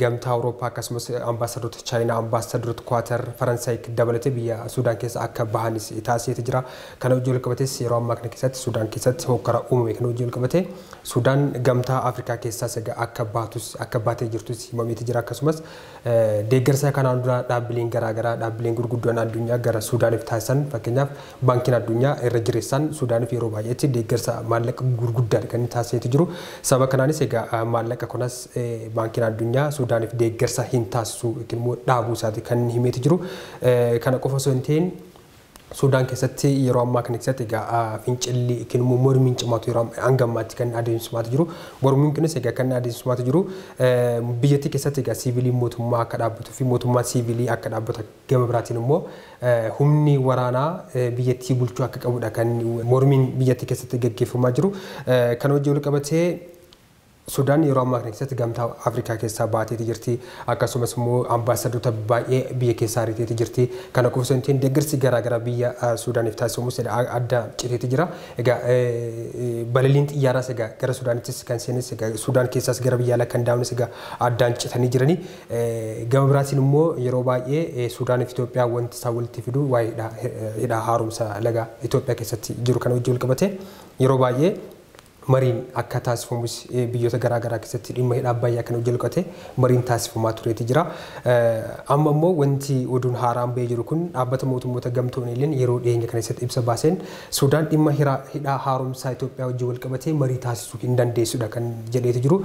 gamtaa Awurooppaa akkasumas ambaasadarota Chaayinaa ambaasadarota Kwaatar Faransaay dabalatee biyya Sudaan keessa akka bahanis taasiseeti jira. Kana wajjin walqabates yeroo ammaa kana keessatti Sudaan keessatti hokkara uumame kana wajjin walqabatee Sudaan gamtaa Afrikaa keessaas akka baatus akka baatee jirtus himameeti jira. Akkasumas deeggarsa kanaan dura dhaabbileen garaagaraa dhaabbileen gurguddoon addunyaa gara Sudaaniif taasisan fakkeenyaaf baankiin addunyaa irra jireessaan Suudaaniif yeroo baay'eetti deeggarsa maallaqa gurguddaa kan taasisaa jiru. Sababa kanaanis egaa maallaqa kunis baankiin addunyaa Suudaaniif deeggarsa hin taasisu yookiin immoo dhaabuu isaati kan himeeti jiru. Kana qofa osoo hin ta'in Suudaan keessatti yeroo ammaa kana keessatti egaa fincilli yookiin immoo mormiin cimaatu yeroo hanga ammaatti kan adeemsifamaa jiru. Mormiin kunis egaa kan adeemsifamaa jiru biyyattii keessatti egaa siivilii mootummaa akka dhaabbatuu fi mootummaan siivilii akka dhaabbatu gama biraatiin immoo humni waraanaa biyyattii bulchuu akka qabudha kan mormiin biyyattii keessatti gaggeeffamaa jiru. Kana wajjin wal qabatee Suudaan yeroo ammaa kana keessatti gamtaa Afrikaa keessaa baateeti jirti. Akkasumas immoo ambaasaadota baay'ee biyya keessaa ariiteeti jirti. Kana qofa osoo hin ta'in deeggarsi garaagaraa biyya Suudaaniif taasifamus adda citeeti jira. Egaa balaliin xiyyaaraas egaa gara Suudaanittis kan seenes egaa Suudaan keessaas gara biyya alaa kan daawwanis egaa addaan citanii jiranii. Gama biraatiin immoo yeroo baay'ee Suudaan fi Itoophiyaa wanti isaan walitti fidu waa'ee hidha haaromsa laga Itoophiyaa keessatti jiru kana wajjin wal qabate yeroo baay'ee mariin akka taasifamus biyyoota garaagaraa keessatti dhimma hidha Abbayyaa kana wajjin qabate mariin taasifamaa tureeti jira. Amma immoo wanti oduun haaraan bahee jiru kun dhaabbata mootummoota gamtoomaniileen yeroo dhiyeenya kana keessatti ibsa baaseen Suudaan dhimma hidha haaromsaa Itoophiyaa wajjin wal qabatee marii taasisuu hin dandeessudha kan jedheeti jiru.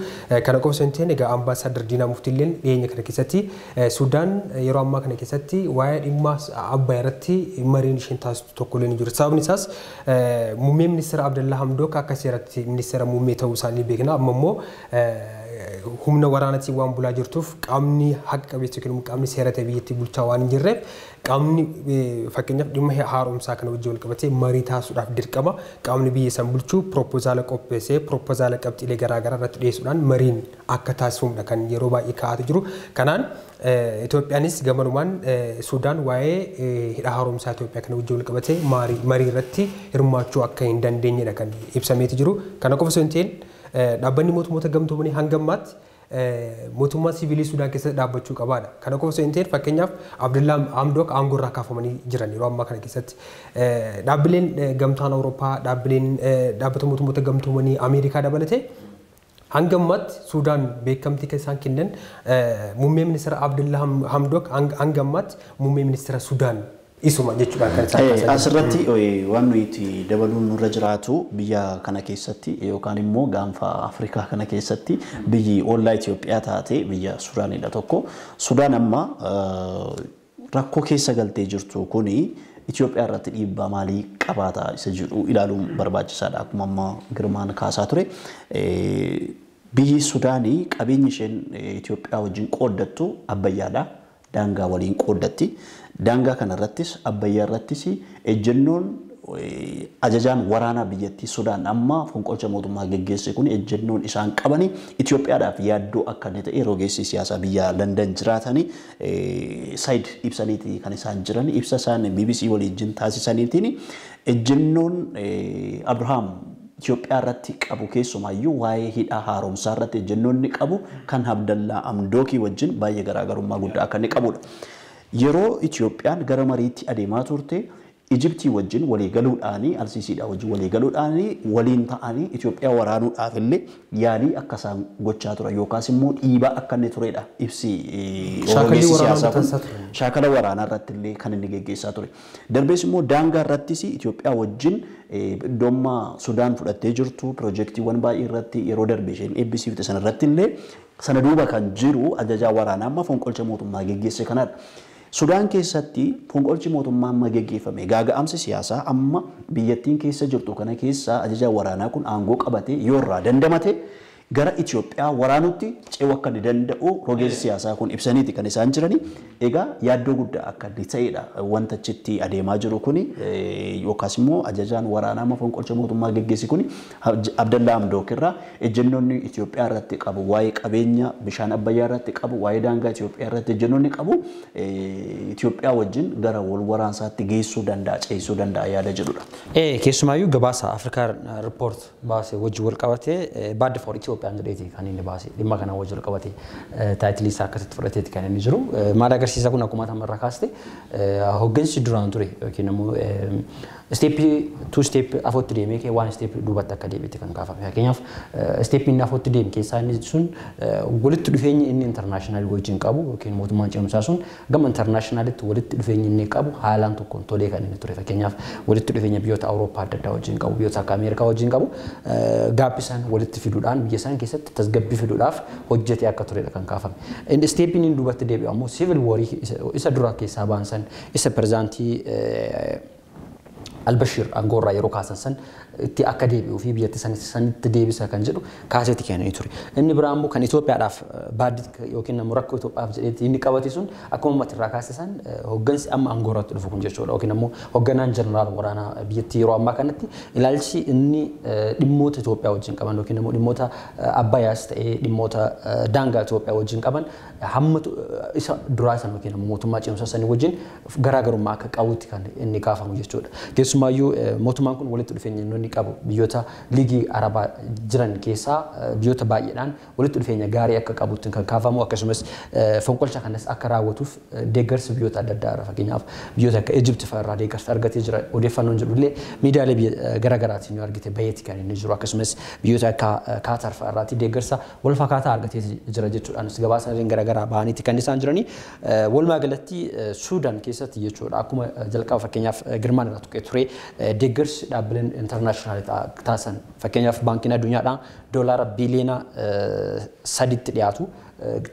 Kana qofa osoo hin ta'in egaa ambaasaadar Diinaa Muftiilleen dhiyeenya kana keessatti Suudaan yeroo ammaa kana keessatti waa'ee dhimma Abbayyaa irratti mariin isheen taasistu tokko illee ni jiru. Sababni isaas muummee ministeera Abdallaa Hamdook akka seeratti ministeera muummee ta'uu isaanii beekna. Amma immoo humna waraanaatiin waan bulaa jirtuuf qaamni haqa qabeessa yookiin qaamni seera ta'e biyyattii bulchaa waan hin jirreef qaamni fakkeenyaaf dhimma haaromsaa kana wajjin wal qabatee marii taasisuudhaaf dirqama. Qaamni biyya san bulchuu propoozaala qopheessee propoozaala qabxiilee garaagaraa irratti dhiyeessuudhaan mariin akka taasifamudha kan yeroo baay'ee kaa'atu jiru. Kanaan Itoophiyaanis gamanumaan Suudaan waa'ee hidha haaromsaa Itoophiyaa kana wajjin wal qabatee marii irratti hirmaachuu akka hin dandeenyedha kan ibsameeti jiru. Kana qofa osoo hin ta'in dhaabbanni mootummoota gamtoomanii hanga ammaatti mootummaa siivilii Suudaan keessatti dhaabbachuu qabaadha. Kana qofa osoo hin ta'in fakkeenyaaf Abdallaa Hamdook aangoo irraa kaafamanii jiran yeroo ammaa kana keessatti dhaabbileen gamtaan Awurooppaa dhaabbata mootummoota gamtoomanii Ameerikaa dabalatee hanga ammaatti Suudaan beekamtii kan isaan kennan muummee ministeera Abdallaa Hamdook hanga ammaatti muummee ministeera Suudaan isuma jechuudha kan isaan asirratti waan nuti dabaluun nurra jiraatu biyya kana keessatti yookaan immoo gaanfa Afrikaa kana keessatti biyyi ollaa Itoophiyaa taate biyya Suudaanidha tokko. Suudaan amma rakkoo keessa galtee jirtu kuni Itoophiyaa irratti dhiibbaa maalii qabaata isa jedhu ilaaluun barbaachisaadha. Akkuma amma Girmaan kaasaa ture biyyi Suudaanii qabeenyi isheen Itoophiyaa wajjin qooddattu Abbayyaadha. Daangaa waliin qooddatti. Daangaa kanarrattis Abbayyaa irrattis ejjennoon ajajaan waraanaa biyyattii Sudaan amma fonqolcha mootummaa geggeesse kun ejjennoon isaan qabani Itoophiyaadhaaf yaaddoo akka inni ta'e rogeessi siyaasaa biyya London jiraatanii side ibsaniiti kan isaan jiran ibsa isaan BBC waliin taasisaniitiin ejjennoon Abrahaam Itoophiyaa irratti qabu keessumaayyuu waa'ee hidha haaromsaa irratti ejjennoonni qabu kan Abdallaa Hamdookii wajjin baay'ee garaagarummaa guddaa akka inni qabudha. Yeroo Itoophiyaan gara mariitti adeemaa turte Ijiptii wajjin walii galuudhaanii Alsiisiidhaa wajjin walii galuudhaanii waliin ta'anii Itoophiyaa waraanuudhaaf illee yaalii akka isaan gochaa turan yookaas immoo dhiibaa akka inni turedha ibsi ogeessi siyaasaa kun shaakala waraanaa irratti illee kan inni geggeessaa ture. Darbees immoo daangaa irrattis Itoophiyaa wajjin iddoommaa Sudaan fudhattee jirtu piroojeektiiwwan baay'ee irratti yeroo darbe isheen eebbisiifte sana irratti illee sana duuba kan jiru ajajaa waraanaa amma fonqolcha mootummaa geggeesse kanadha. Sudaan keessatti fonqolchi mootummaa amma geggeeffame gaaga'amsi siyaasaa amma biyyattiin keessa jirtu kana keessa ajajaa waraanaa kun aangoo qabatee yoo irraa dandamate gara Itoophiyaa waraanutti ce'uu akka inni danda'u rogeessi siyaasaa kun ibsaniiti kan isaan jirani. Egaa yaaddoo guddaa akka inni ta'edha wanta achitti adeemaa jiru kuni yookaas immoo ajajaan waraanaa amma fonqolcha mootummaa geggeessi kuni Abdallaa Hamdook irraa ejjennoonni Itoophiyaa irratti qabu waa'ee qabeenya bishaan Abbayyaa irratti qabu waa'ee daangaa Itoophiyaa irratti ejjennoonni qabu Itoophiyaa wajjin gara wal waraansaatti geessuu danda'a ce'isuu danda'a yaada jedhudha. Keessumaayyuu gabaasa Afrikaa riippoort baasee wajjin wal qabatee baadde for Itoophiyaan jedheeti kan inni baasee dhimma kana wajjin wal qabatee taayitilii isaa akkasitti fudhateeti kan inni jiru. Maal agarsiisa kun akkuma tamarra kaaste hoggansi duraan ture yookiin immoo Steepii 2 step afootti deemee kee 1 step duubatti akka deebiitti kan kaafame. Fakkeenyaaf steepii inni afootti deemu keessaa inni sun walitti dhufeenyi inni international wajjin qabu yookiin mootummaan ce'umsaa sun gama internationalitti walitti dhufeenyi inni qabu haalaan tokkoon tolee kan inni ture. Fakkeenyaaf walitti dhufeenya biyyoota Awurooppaa adda addaa wajjin qabu, biyyoota akka Ameerikaa wajjin qabu gaabbisan walitti fiduudhaan biyya isaan keessatti tasgabbii fiduudhaaf hojjetee akka turedha kan kaafame. Inni steepiin inni duubatti deebi'u ammoo civil war isa dura keessaa baansan isa pirezidaantii Albashir angorraa yeroo kaasan san itti akka deebi'uu fi biyyatti sanitti deebisa kan jedhu kaasetti kennanii ture. Inni biraa immoo kan Itoophiyaadhaaf baaddii yookiin immoo rakkoo Itoophiyaaf jedheetti inni qabate sun akkuma uummatirraa kaasisan hoggansi amma angorratti dhufu kun jechuudha. Yookiin immoo hogganaan jeneraal waraanaa biyyattii yeroo ammaa kanatti ilaalchi inni dhimmoota Itoophiyaa wajjin qaban yookiin immoo dhimmoota Abbayyaas ta'ee dhimmoota daangaa Itoophiyaa wajjin qaban hamma isa duraa san yookiin immoo mootummaa ce'umsaa sanii wajjin garaagarummaa akka qabutti kan inni kaafamu jechuudha. Keessumaayyuu mootummaan kun walitti dhufeenya inni qabu biyyoota liigii Arabaa jiran keessaa biyyoota baay'eedhaan walitti dhufeenya gaarii akka qabutti kan kaafamu akkasumas fonqolcha kanas akka raawwatuuf deeggarsi biyyoota adda addaa fakkeenyaaf biyyoota akka Egypt fa'aa deeggarsa argatee jira odeeffannoon jedhullee miidiyaalee garaagaraatiin argite bayeeti kan inni jiru akkasumas biyyoota akka Qatar fa'aa deeggarsa wal fakkaataa argatee jira jechuudhaan gabaasaaleen garaagaraa bahaniiti kan isaan jiranii walumaa galatti Suudaan keessatti jechuudha akkuma jalqaba fakkeenyaaf Girmaan irraa tuqee ture deeggarsi dhaabbileen international taasisan fakkeenyaaf baankiin addunyaadhaan doolaara biliyoona 3tti dhiyaatu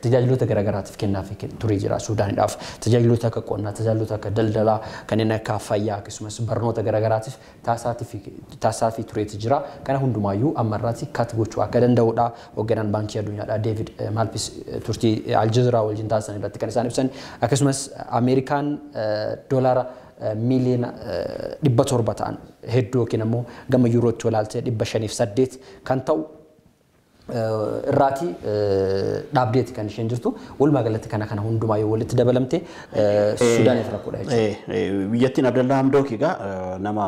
tajaajiloota garaagaraatiif kennaaf ture jira Suudaaniidhaaf tajaajiloota akka qonnaa tajaajiloota akka daldalaa kanneen akka fayyaa akkasumas barnoota garaagaraatiif taasisaa tureeti jira kana hundumaayyuu ammarraatti kat gochuu akka danda'udha hoogganaan baankii addunyaadhaa David Malpass turtii Aljazeeraa wajjin taasisan irratti kan isaan ibsan akkasumas Ameerikaan doolaara miliyoona 700 ta'an hedduu yookiin immoo gama yuurootti walaaltee 508 kan ta'u irraati dhaabdeeti kan isheen jirtu walumaa galatti kana hundumaa yoo walitti dabalamte Suudaaniif rakkoodha jechuudha. Biyyattiin Abdallaa Hamdook egaa nama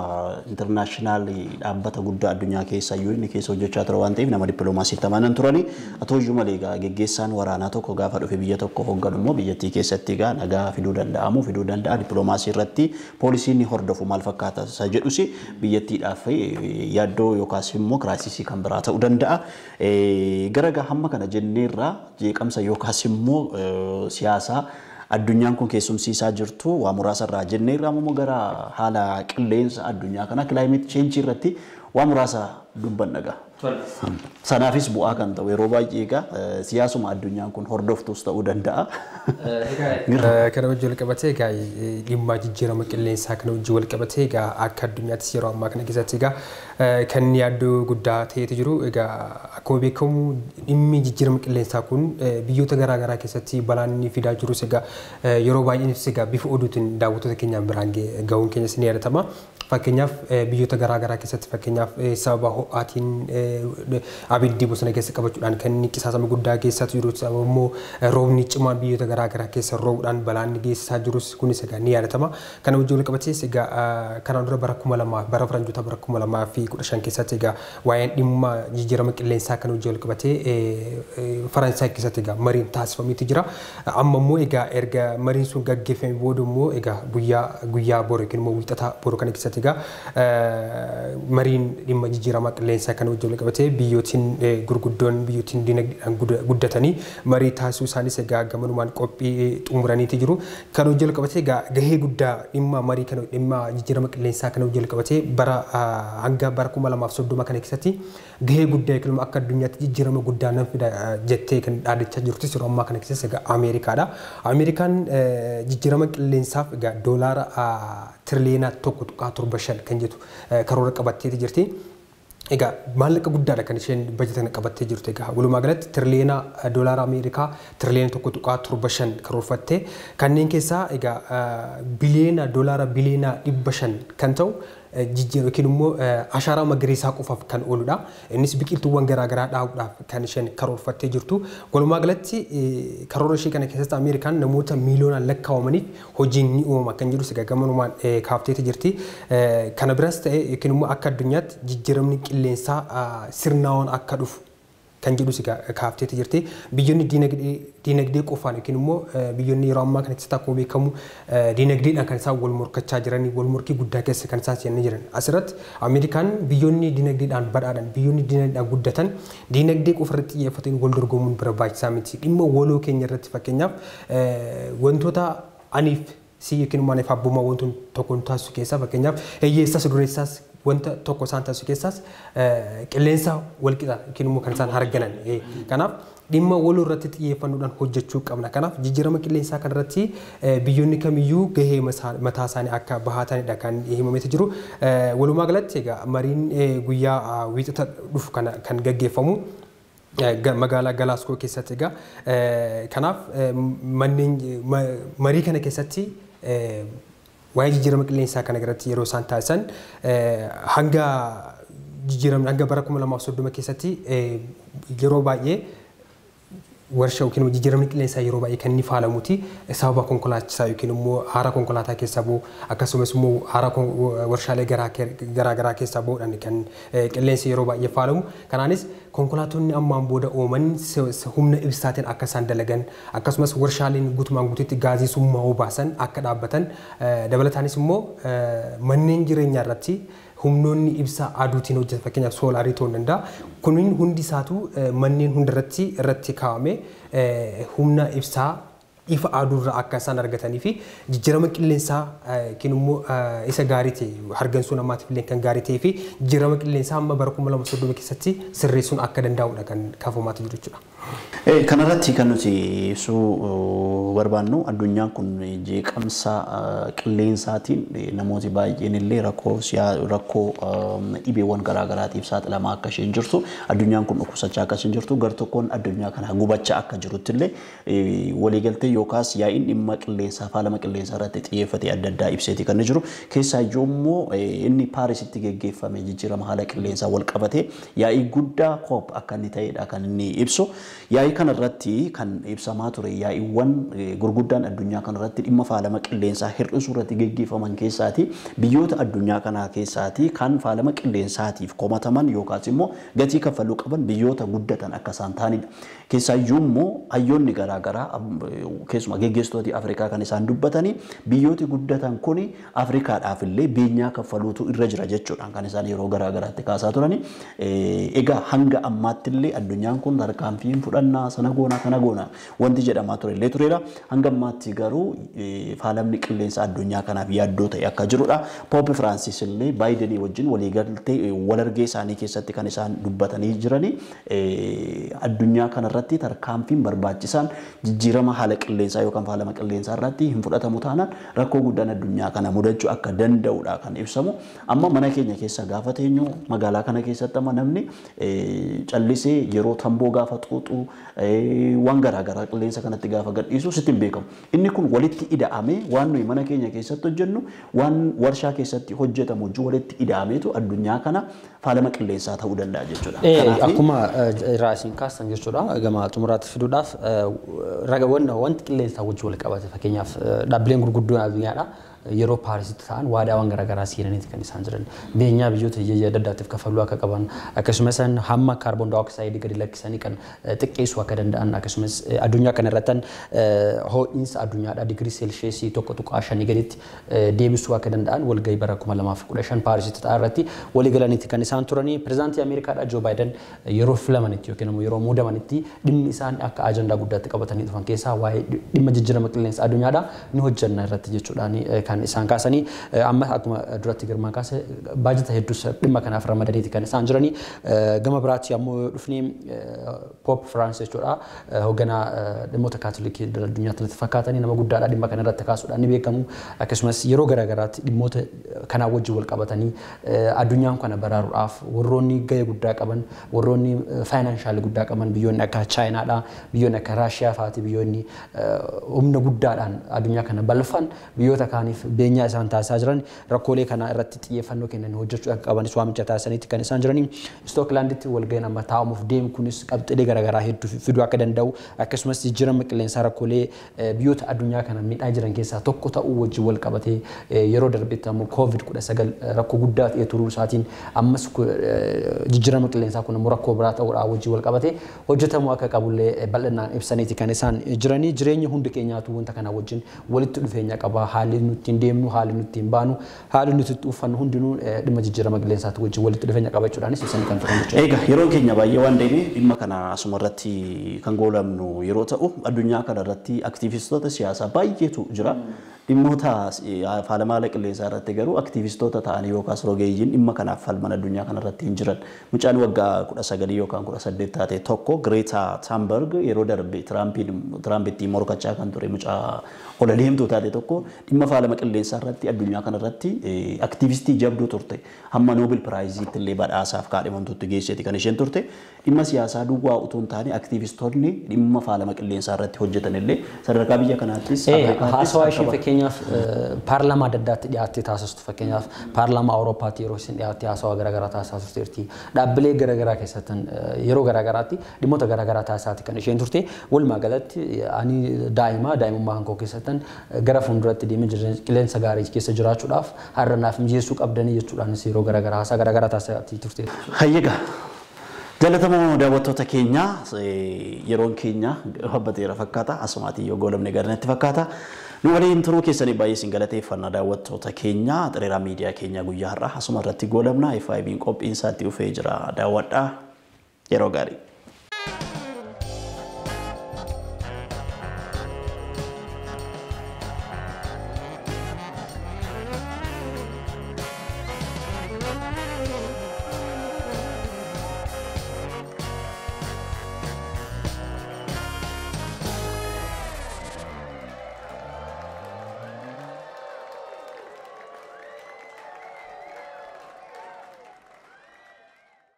internaashinaal dhaabbata guddaa addunyaa keessa iyyuu inni keessa hojjechaa ture waan ta'eef nama dippiloomaasiitti amanan turani. Haa ta'u iyyuu malee egaa geggeessaan waraanaa tokko gaafa dhufe biyya tokko hogganu immoo biyyattii keessatti egaa nagaa fiduu danda'a dippiloomaasii irratti poolisiin ni hordofu maal fakkaata isa jedhus biyyattiidhaaf yaaddoo yookaas immoo kiraayisisii kan biraa ta'uu danda'a. Garaga hamma kana jenneerraa jeeqamsa yookaas immoo siyaasaa addunyaan kun keessumsiisaa jirtu waa muraasarraa jenneerraa immoo gara haala qilleensa addunyaa kana climate change irratti waa muraasa dubbanna. Sanaafis bu'aa kan ta'u yeroo baay'ee egaa siyaasuma addunyaan kun hordoftus ta'uu danda'a. Kana wajjin wal qabatee egaa dhimma jijjiirama qilleensaa kana wajjin wal qabatee egaa akka addunyaattis yeroo ammaa kana keessatti egaa kan yaaddoo guddaa ta'etu jiru egaa akkuma beekamu dhimmi jijjiirama qilleensaa kun biyyoota garaagaraa keessatti balaan inni fidaa jirus egaa yeroo baay'eenis egaa bifa oduutiin daawwattoota keenyaan biraan gahuun keenyas ni yaadatama. Fakkeenyaaf biyyoota garaagaraa keessatti fakkeenyaaf sababa ho'aatiin abiddi bosona keessa qabachuudhaan kan inni qisaasama guddaa geessisaa jiru immoo roobni cimaan biyyoota garaagaraa keessa roobuudhaan balaan geessisaa jirus kunis egaa ni yaadatama. Kana wajjin wal qabatees egaa kanaan dura bara 2000 bara faranjoota bara 2015 keessatti egaa waa'een dhimma jijjiirama qilleensaa kana wajjin wal qabatee Faransaay keessatti egaa mariin taasifameetu jira. Amma immoo egaa erga mariin sun gaggeeffamee booda immoo egaa guyyaa boru yookiin immoo wiixata boru kana keessatti egaa mariin dhimma jijjiirama qilleensaa kana wajjin wal qabatee biyyootiin gurguddoon biyyootiin dinagdeedhaan guddatanii marii taasisuu isaanis egaa gamanumaan qophii xumuraniiti jiru. Kana wajjin wal qabatee egaa gahee guddaa dhimma marii kana dhimma jijjiirama qilleensaa kana wajjin wal qabatee bara hanga bara 2030 kana keessatti gahee guddaa yookiin akka addunyaatti jijjiirama guddaa nan fida jettee kan dhaadachaa jirtu yeroo ammaa kana keessatti egaa Ameerikaadha. Ameerikaan jijjiirama qilleensaaf egaa doolaara tiriliyoona 1.75 kan jedhu karoora qabatteeti jirti. Egaa maallaqa guddaadha kan isheen bajetan qabattee jirtu egaa walumaa galatti tiriliyoona doolaara Ameerikaa tiriliyoona 1.75 karoorfattee kanneen keessaa egaa biliyoona doolaara biliyoona 500 kan ta'u jijjiirama yookiin immoo ashaaraa magariisaa qofaaf kan ooludha. Innis biqiltuuwwan garaagaraa dhaabuudhaaf kan isheen karoorfattee jirtu. Walumaa galatti karoora ishee kana keessatti Ameerikaan namoota miiliyoonaan lakkaawamaniif hojiin ni uumama kan jedhu egaa gamanumaan kaafteeti jirti. Kana biras ta'e yookiin immoo akka addunyaatti jijjiiramni qilleensaa sirnaawwan akka dhufu kan jedhu siga kaafteeti jirti biyyoonni diinagdee qofaan yookiin immoo biyyoonni yeroo ammaa kanatti akkuma beekamu diinagdeedhaan kan isaan wal morkachaa jiranii wal morkii guddaa keessa kan isaan seenanii jiran asirratti Ameerikaan biyyoonni diinagdeedhaan badhaadhan biyyoonni diinagdeedhaan guddatan diinagdee qofa irratti xiyyeeffatanii wal dorgomuun barbaachisaa miti dhimma waloo keenya irratti fakkeenyaaf wantoota aniif si yookiin immoo aniif abbummaa wantoonni tokko taasisu keessaa fakkeenyaaf hiyyeessaas dureessaas wanta tokko isaan taasisu keessaas qilleensa walqixa yookiin immoo kan isaan harganan kanaaf dhimma waloo irratti xiyyeeffannoodhaan hojjechuu qabna kanaaf jijjiirama qilleensaa kanarratti biyyoonni kamiyyuu gahee mataa isaanii akka bahatanidha kan himameeti jiru walumaa galatti egaa mariin guyyaa wiixata dhufu kan gaggeeffamu magaalaa Glasgow keessatti egaa kanaaf manneen marii kana keessatti waa'ee jijjiirama qilleensaa kana irratti yeroo isaan taasisan hanga jijjiiramni hanga bara 2030 keessatti yeroo baay'ee warshaa yookiin jijjiiramni qilleensaa yeroo baay'ee kan inni faalamuuti sababa konkolaachisaa yookiin immoo haara konkolaataa keessaa bu'u akkasumas immoo haara warshaalee garaa keessaa bu'uudhaan kan qilleensi yeroo baay'ee faalamu kanaanis konkolaattonni ammaan booda ooman humna ibsaatiin akka isaan dalagan akkasumas warshaaleen guutumaan guutuutti gaazii summaa'uu baasan akka dhaabbatan dabalataanis immoo manneen jireenyaa irratti humnoonni ibsaa aduutiin hojjetan fakkeenyaaf soolaarii ta'uu danda'a. Kunin hundi isaatu manneen hundarratti kaa'ame humna ibsaa ifa aduurraa akka isaan argatanii fi jijjiirama qilleensaa yookiin immoo isa gaarii ta'e hargansuu namaatiif illee kan gaarii ta'ee fi jijjiirama qilleensaa amma bara 2030 keessatti sirreessuun akka danda'udha kan kaafamaa jiru jechuudha. Kanarratti kan nuti ibsuu barbaannu addunyaan kun jeeqamsa qilleensaatiin namooti baay'een illee rakkoo dhibeewwan garaagaraatiif saaxilamaa akka isheen jirtu addunyaan kun dhukkubsachaa akka isheen jirtu gartokkoon addunyaa kana gubachaa akka jirutti illee waliigaltee yookaas yaa'iin dhimma qilleensaa faalama qilleensaa irratti xiyyeeffatee adda addaa ibseeti kan jiru keessaayyuu immoo inni Paarisitti geggeeffame jijjiirama haala qilleensaa wal qabatee yaa'ii guddaa COP akka inni ta'edha kan inni ibsu yaa'ii kanarratti kan ibsamaa ture yaa'iiwwan gurguddaan addunyaa kanarratti dhimma faalama qilleensaa hir'isuu irratti geggeeffaman keessaati biyyoota addunyaa kanaa keessaati kan faalama qilleensaatiif komataman yookaas immoo gatii kaffaluu qaban biyyoota guddatan akka isaan ta'anidha. Keessaayyuu immoo hayyoonni garaagaraa keessumaa geggeessitooti Afrikaa kan isaan dubbatanii biyyooti guddatan kun Afrikaadhaaf illee beenyaa kaffaluutu irra jira jechuudhaan kan isaan yeroo garaagaraatti kaasaa turani. Egaa hanga ammaatti illee addunyaan kun tarkaanfiin fudhannaa sana goonaa kana goonaa wanti jedhamaa ture illee tureera. Hanga ammaatti garuu faalamni qilleensa addunyaa kanaaf yaaddoo ta'e akka jirudha. Poopi Firaansis illee Baayidenii wajjin waliigaltee walargee isaanii keessatti kan isaan dubbatanii jirani. Addunyaa kanarratti tarkaanfiin barbaachisaan jijjiirama haala qilleensaa yookaan faalama qilleensaa irratti hin fudhatamu taanaan rakkoo guddaan addunyaa kana mudachuu akka danda'udha kan ibsamu. Amma mana keenya keessa gaafa teenyu magaalaa kana keessatti amma namni callisee yeroo tamboo gaafa xuuxu waan garaagaraa qilleensa kanatti gaafa gadhiisu sitti hin beekamu. Inni kun walitti ida'amee waan nuyi mana keenya keessatti hojjennu waan warshaa keessatti hojjetamu wajjin walitti ida'ameetu addunyaa kana faalama qilleensaa ta'uu danda'a jechuudha. Akkuma raasiin kaastan jechuudha gama xumuraatti fiduudhaaf wanti qilleensaa wajjin wal qabate fakkeenyaaf dhaabbileen gurguddoon addunyaadha. Yeroo Paarisitti ta'an waadaawwan garaagaraa seenaniiti kan isaan jiran. Beenyaa biyyoota adda addaatiif kaffaluu akka qaban akkasumas hamma kaarboon daayoksaayiidii gadi lakkisanii kan xiqqeessuu akka danda'an akkasumas addunyaa kana irratti ho'iinsa addunyaadhaa digirii seelsheesii 1.5 gaditti deebisuu akka danda'an walgahii bara 2015 Paarisitti ta'an irratti waliigalaniiti kan isaan turanii. Pireezidaantii Ameerikaadhaa Joo Baayiden yeroo filamanitti yookiin immoo yeroo muudamanitti dhimmi isaan akka ajandaa guddaatti qabatanii dhufan keessaa waa'ee dhimma jijjiirama qilleensa addunyaadhaa ni hojjenna irratti jechuudhaan kan isaan kaasanii amma akkuma duratti girmaa kaase baajata hedduus dhimma kanaaf ramadaniiti kan isaan jiranii. Gama biraatti ammoo dhufnee Poop Firaansis jechuudha hoogganaa dhimmoota kaatolikii addunyaatti fakkaatanii nama guddaadha dhimma kana irratti kaasuudhaan ni beekamu. Akkasumas yeroo garaagaraatti dhimmoota kanaa wajjin wal qabatanii addunyaan kana baraaruudhaaf warroonni gahee guddaa qaban warroonni faayinaanshaali guddaa qaban biyyoonni akka Chaayinaadha biyyoonni akka Raashiyaa fa'aati biyyoonni humna guddaadhaan addunyaa kana balfan biyyoota kaaniif beenyaa isaan taasisaa jiran rakkoolee kana irratti xiyyeeffannoo kennan hojjechuu qaban waamicha taasisaniitti kan isaan jiranii Stooklanditti walga'ii amma taa'amuuf deemu kunis qabxilee garaagaraa hedduu fiduu akka danda'u akkasumas jijjiirama qilleensaa rakkoolee biyyoota addunyaa kana miidhaa jiran keessaa tokko ta'uu wajjin wal qabatee yeroo darbetti ammoo COVID-19 rakkoo guddaa ta'ee turuu isaatiin ammas jijjiirama qilleensaa kun ammoo rakkoo biraa ta'uudhaan wajjin wal qabatee hojjetamuu akka qabullee bal'inaan ibsaniiti kan isaan jiranii jireenya hundi keenyaatu wanta kana wajjin walitti dhufeenya qaba haalli nuti hin deemnu haalli nuti hin baanu haalli nuti itti uffannu hundinuu dhimma jijjiirama qilleensaatti wajjin walitti dhufeenya qabachuudhaanis ibsanii kan turan jechuudha. Egaa yeroon keenya baay'ee waan deemee dhimma kana asuma irratti kan goolabnu yeroo ta'u addunyaa kana irratti aktiivistoota siyaasaa baay'eetu jira. Dhimmoota faalamaala qilleensaa irratti garuu aktiivistoota ta'anii yookaas rogeeyyiin dhimma kanaaf falman addunyaa kana irratti hin jiran. Mucaan waggaa 19 yookaan 18 taate tokko Greta Thunberg yeroo darbe Tiraampitti morkachaa kan ture mucaa ol deemtuu taate tokko dhimma faalama qilleensaa irratti addunyaa kana irratti aktiivistii jabduu turte. Hamma Nobel Piraayiziitti illee badhaasaaf kaadhimamtutti geesseeti kan isheen turte. Dhimma siyaasaa duwwaa utuu hin taane aktiivistoonni dhimma faalama qilleensaa irratti hojjetan illee sadarkaa biyya kanaattis haasawaa ishee fakkeenyaaf paarlaamaa adda addaatti dhiyaattee taasistu fakkeenyaaf paarlaamaa Awurooppaatti yeroo isin dhiyaattee haasawaa garaagaraa taasisaa turteerti dhaabbilee garaagaraa keessatti yeroo garaagaraatti dhimmoota garaagaraa taasisaati kan isheen turte walumaa galatti ani daa'imummaa kan koo keessattan gara fuulduratti deemee qilleensa gaarii keessa jiraachuudhaaf har'a naaf mijeessuu qabdanii jechuudhaanis yeroo garaagaraa haasaa garaagaraa taasisaa turte. Hayyaga Jalatamoo daawwattoota keenya yeroon keenya habbateera fakkaata asumaatii yoo goolabne garanatti fakkaata. Nu waliin turuu keessanii baay'ee isin galateeffannaa daawwattoota keenya xiriira miidiyaa keenya guyyaa har'aa asuma irratti goolabna FIB'n qophiin isaatti dhufee jira daawwadhaa yeroo gaarii.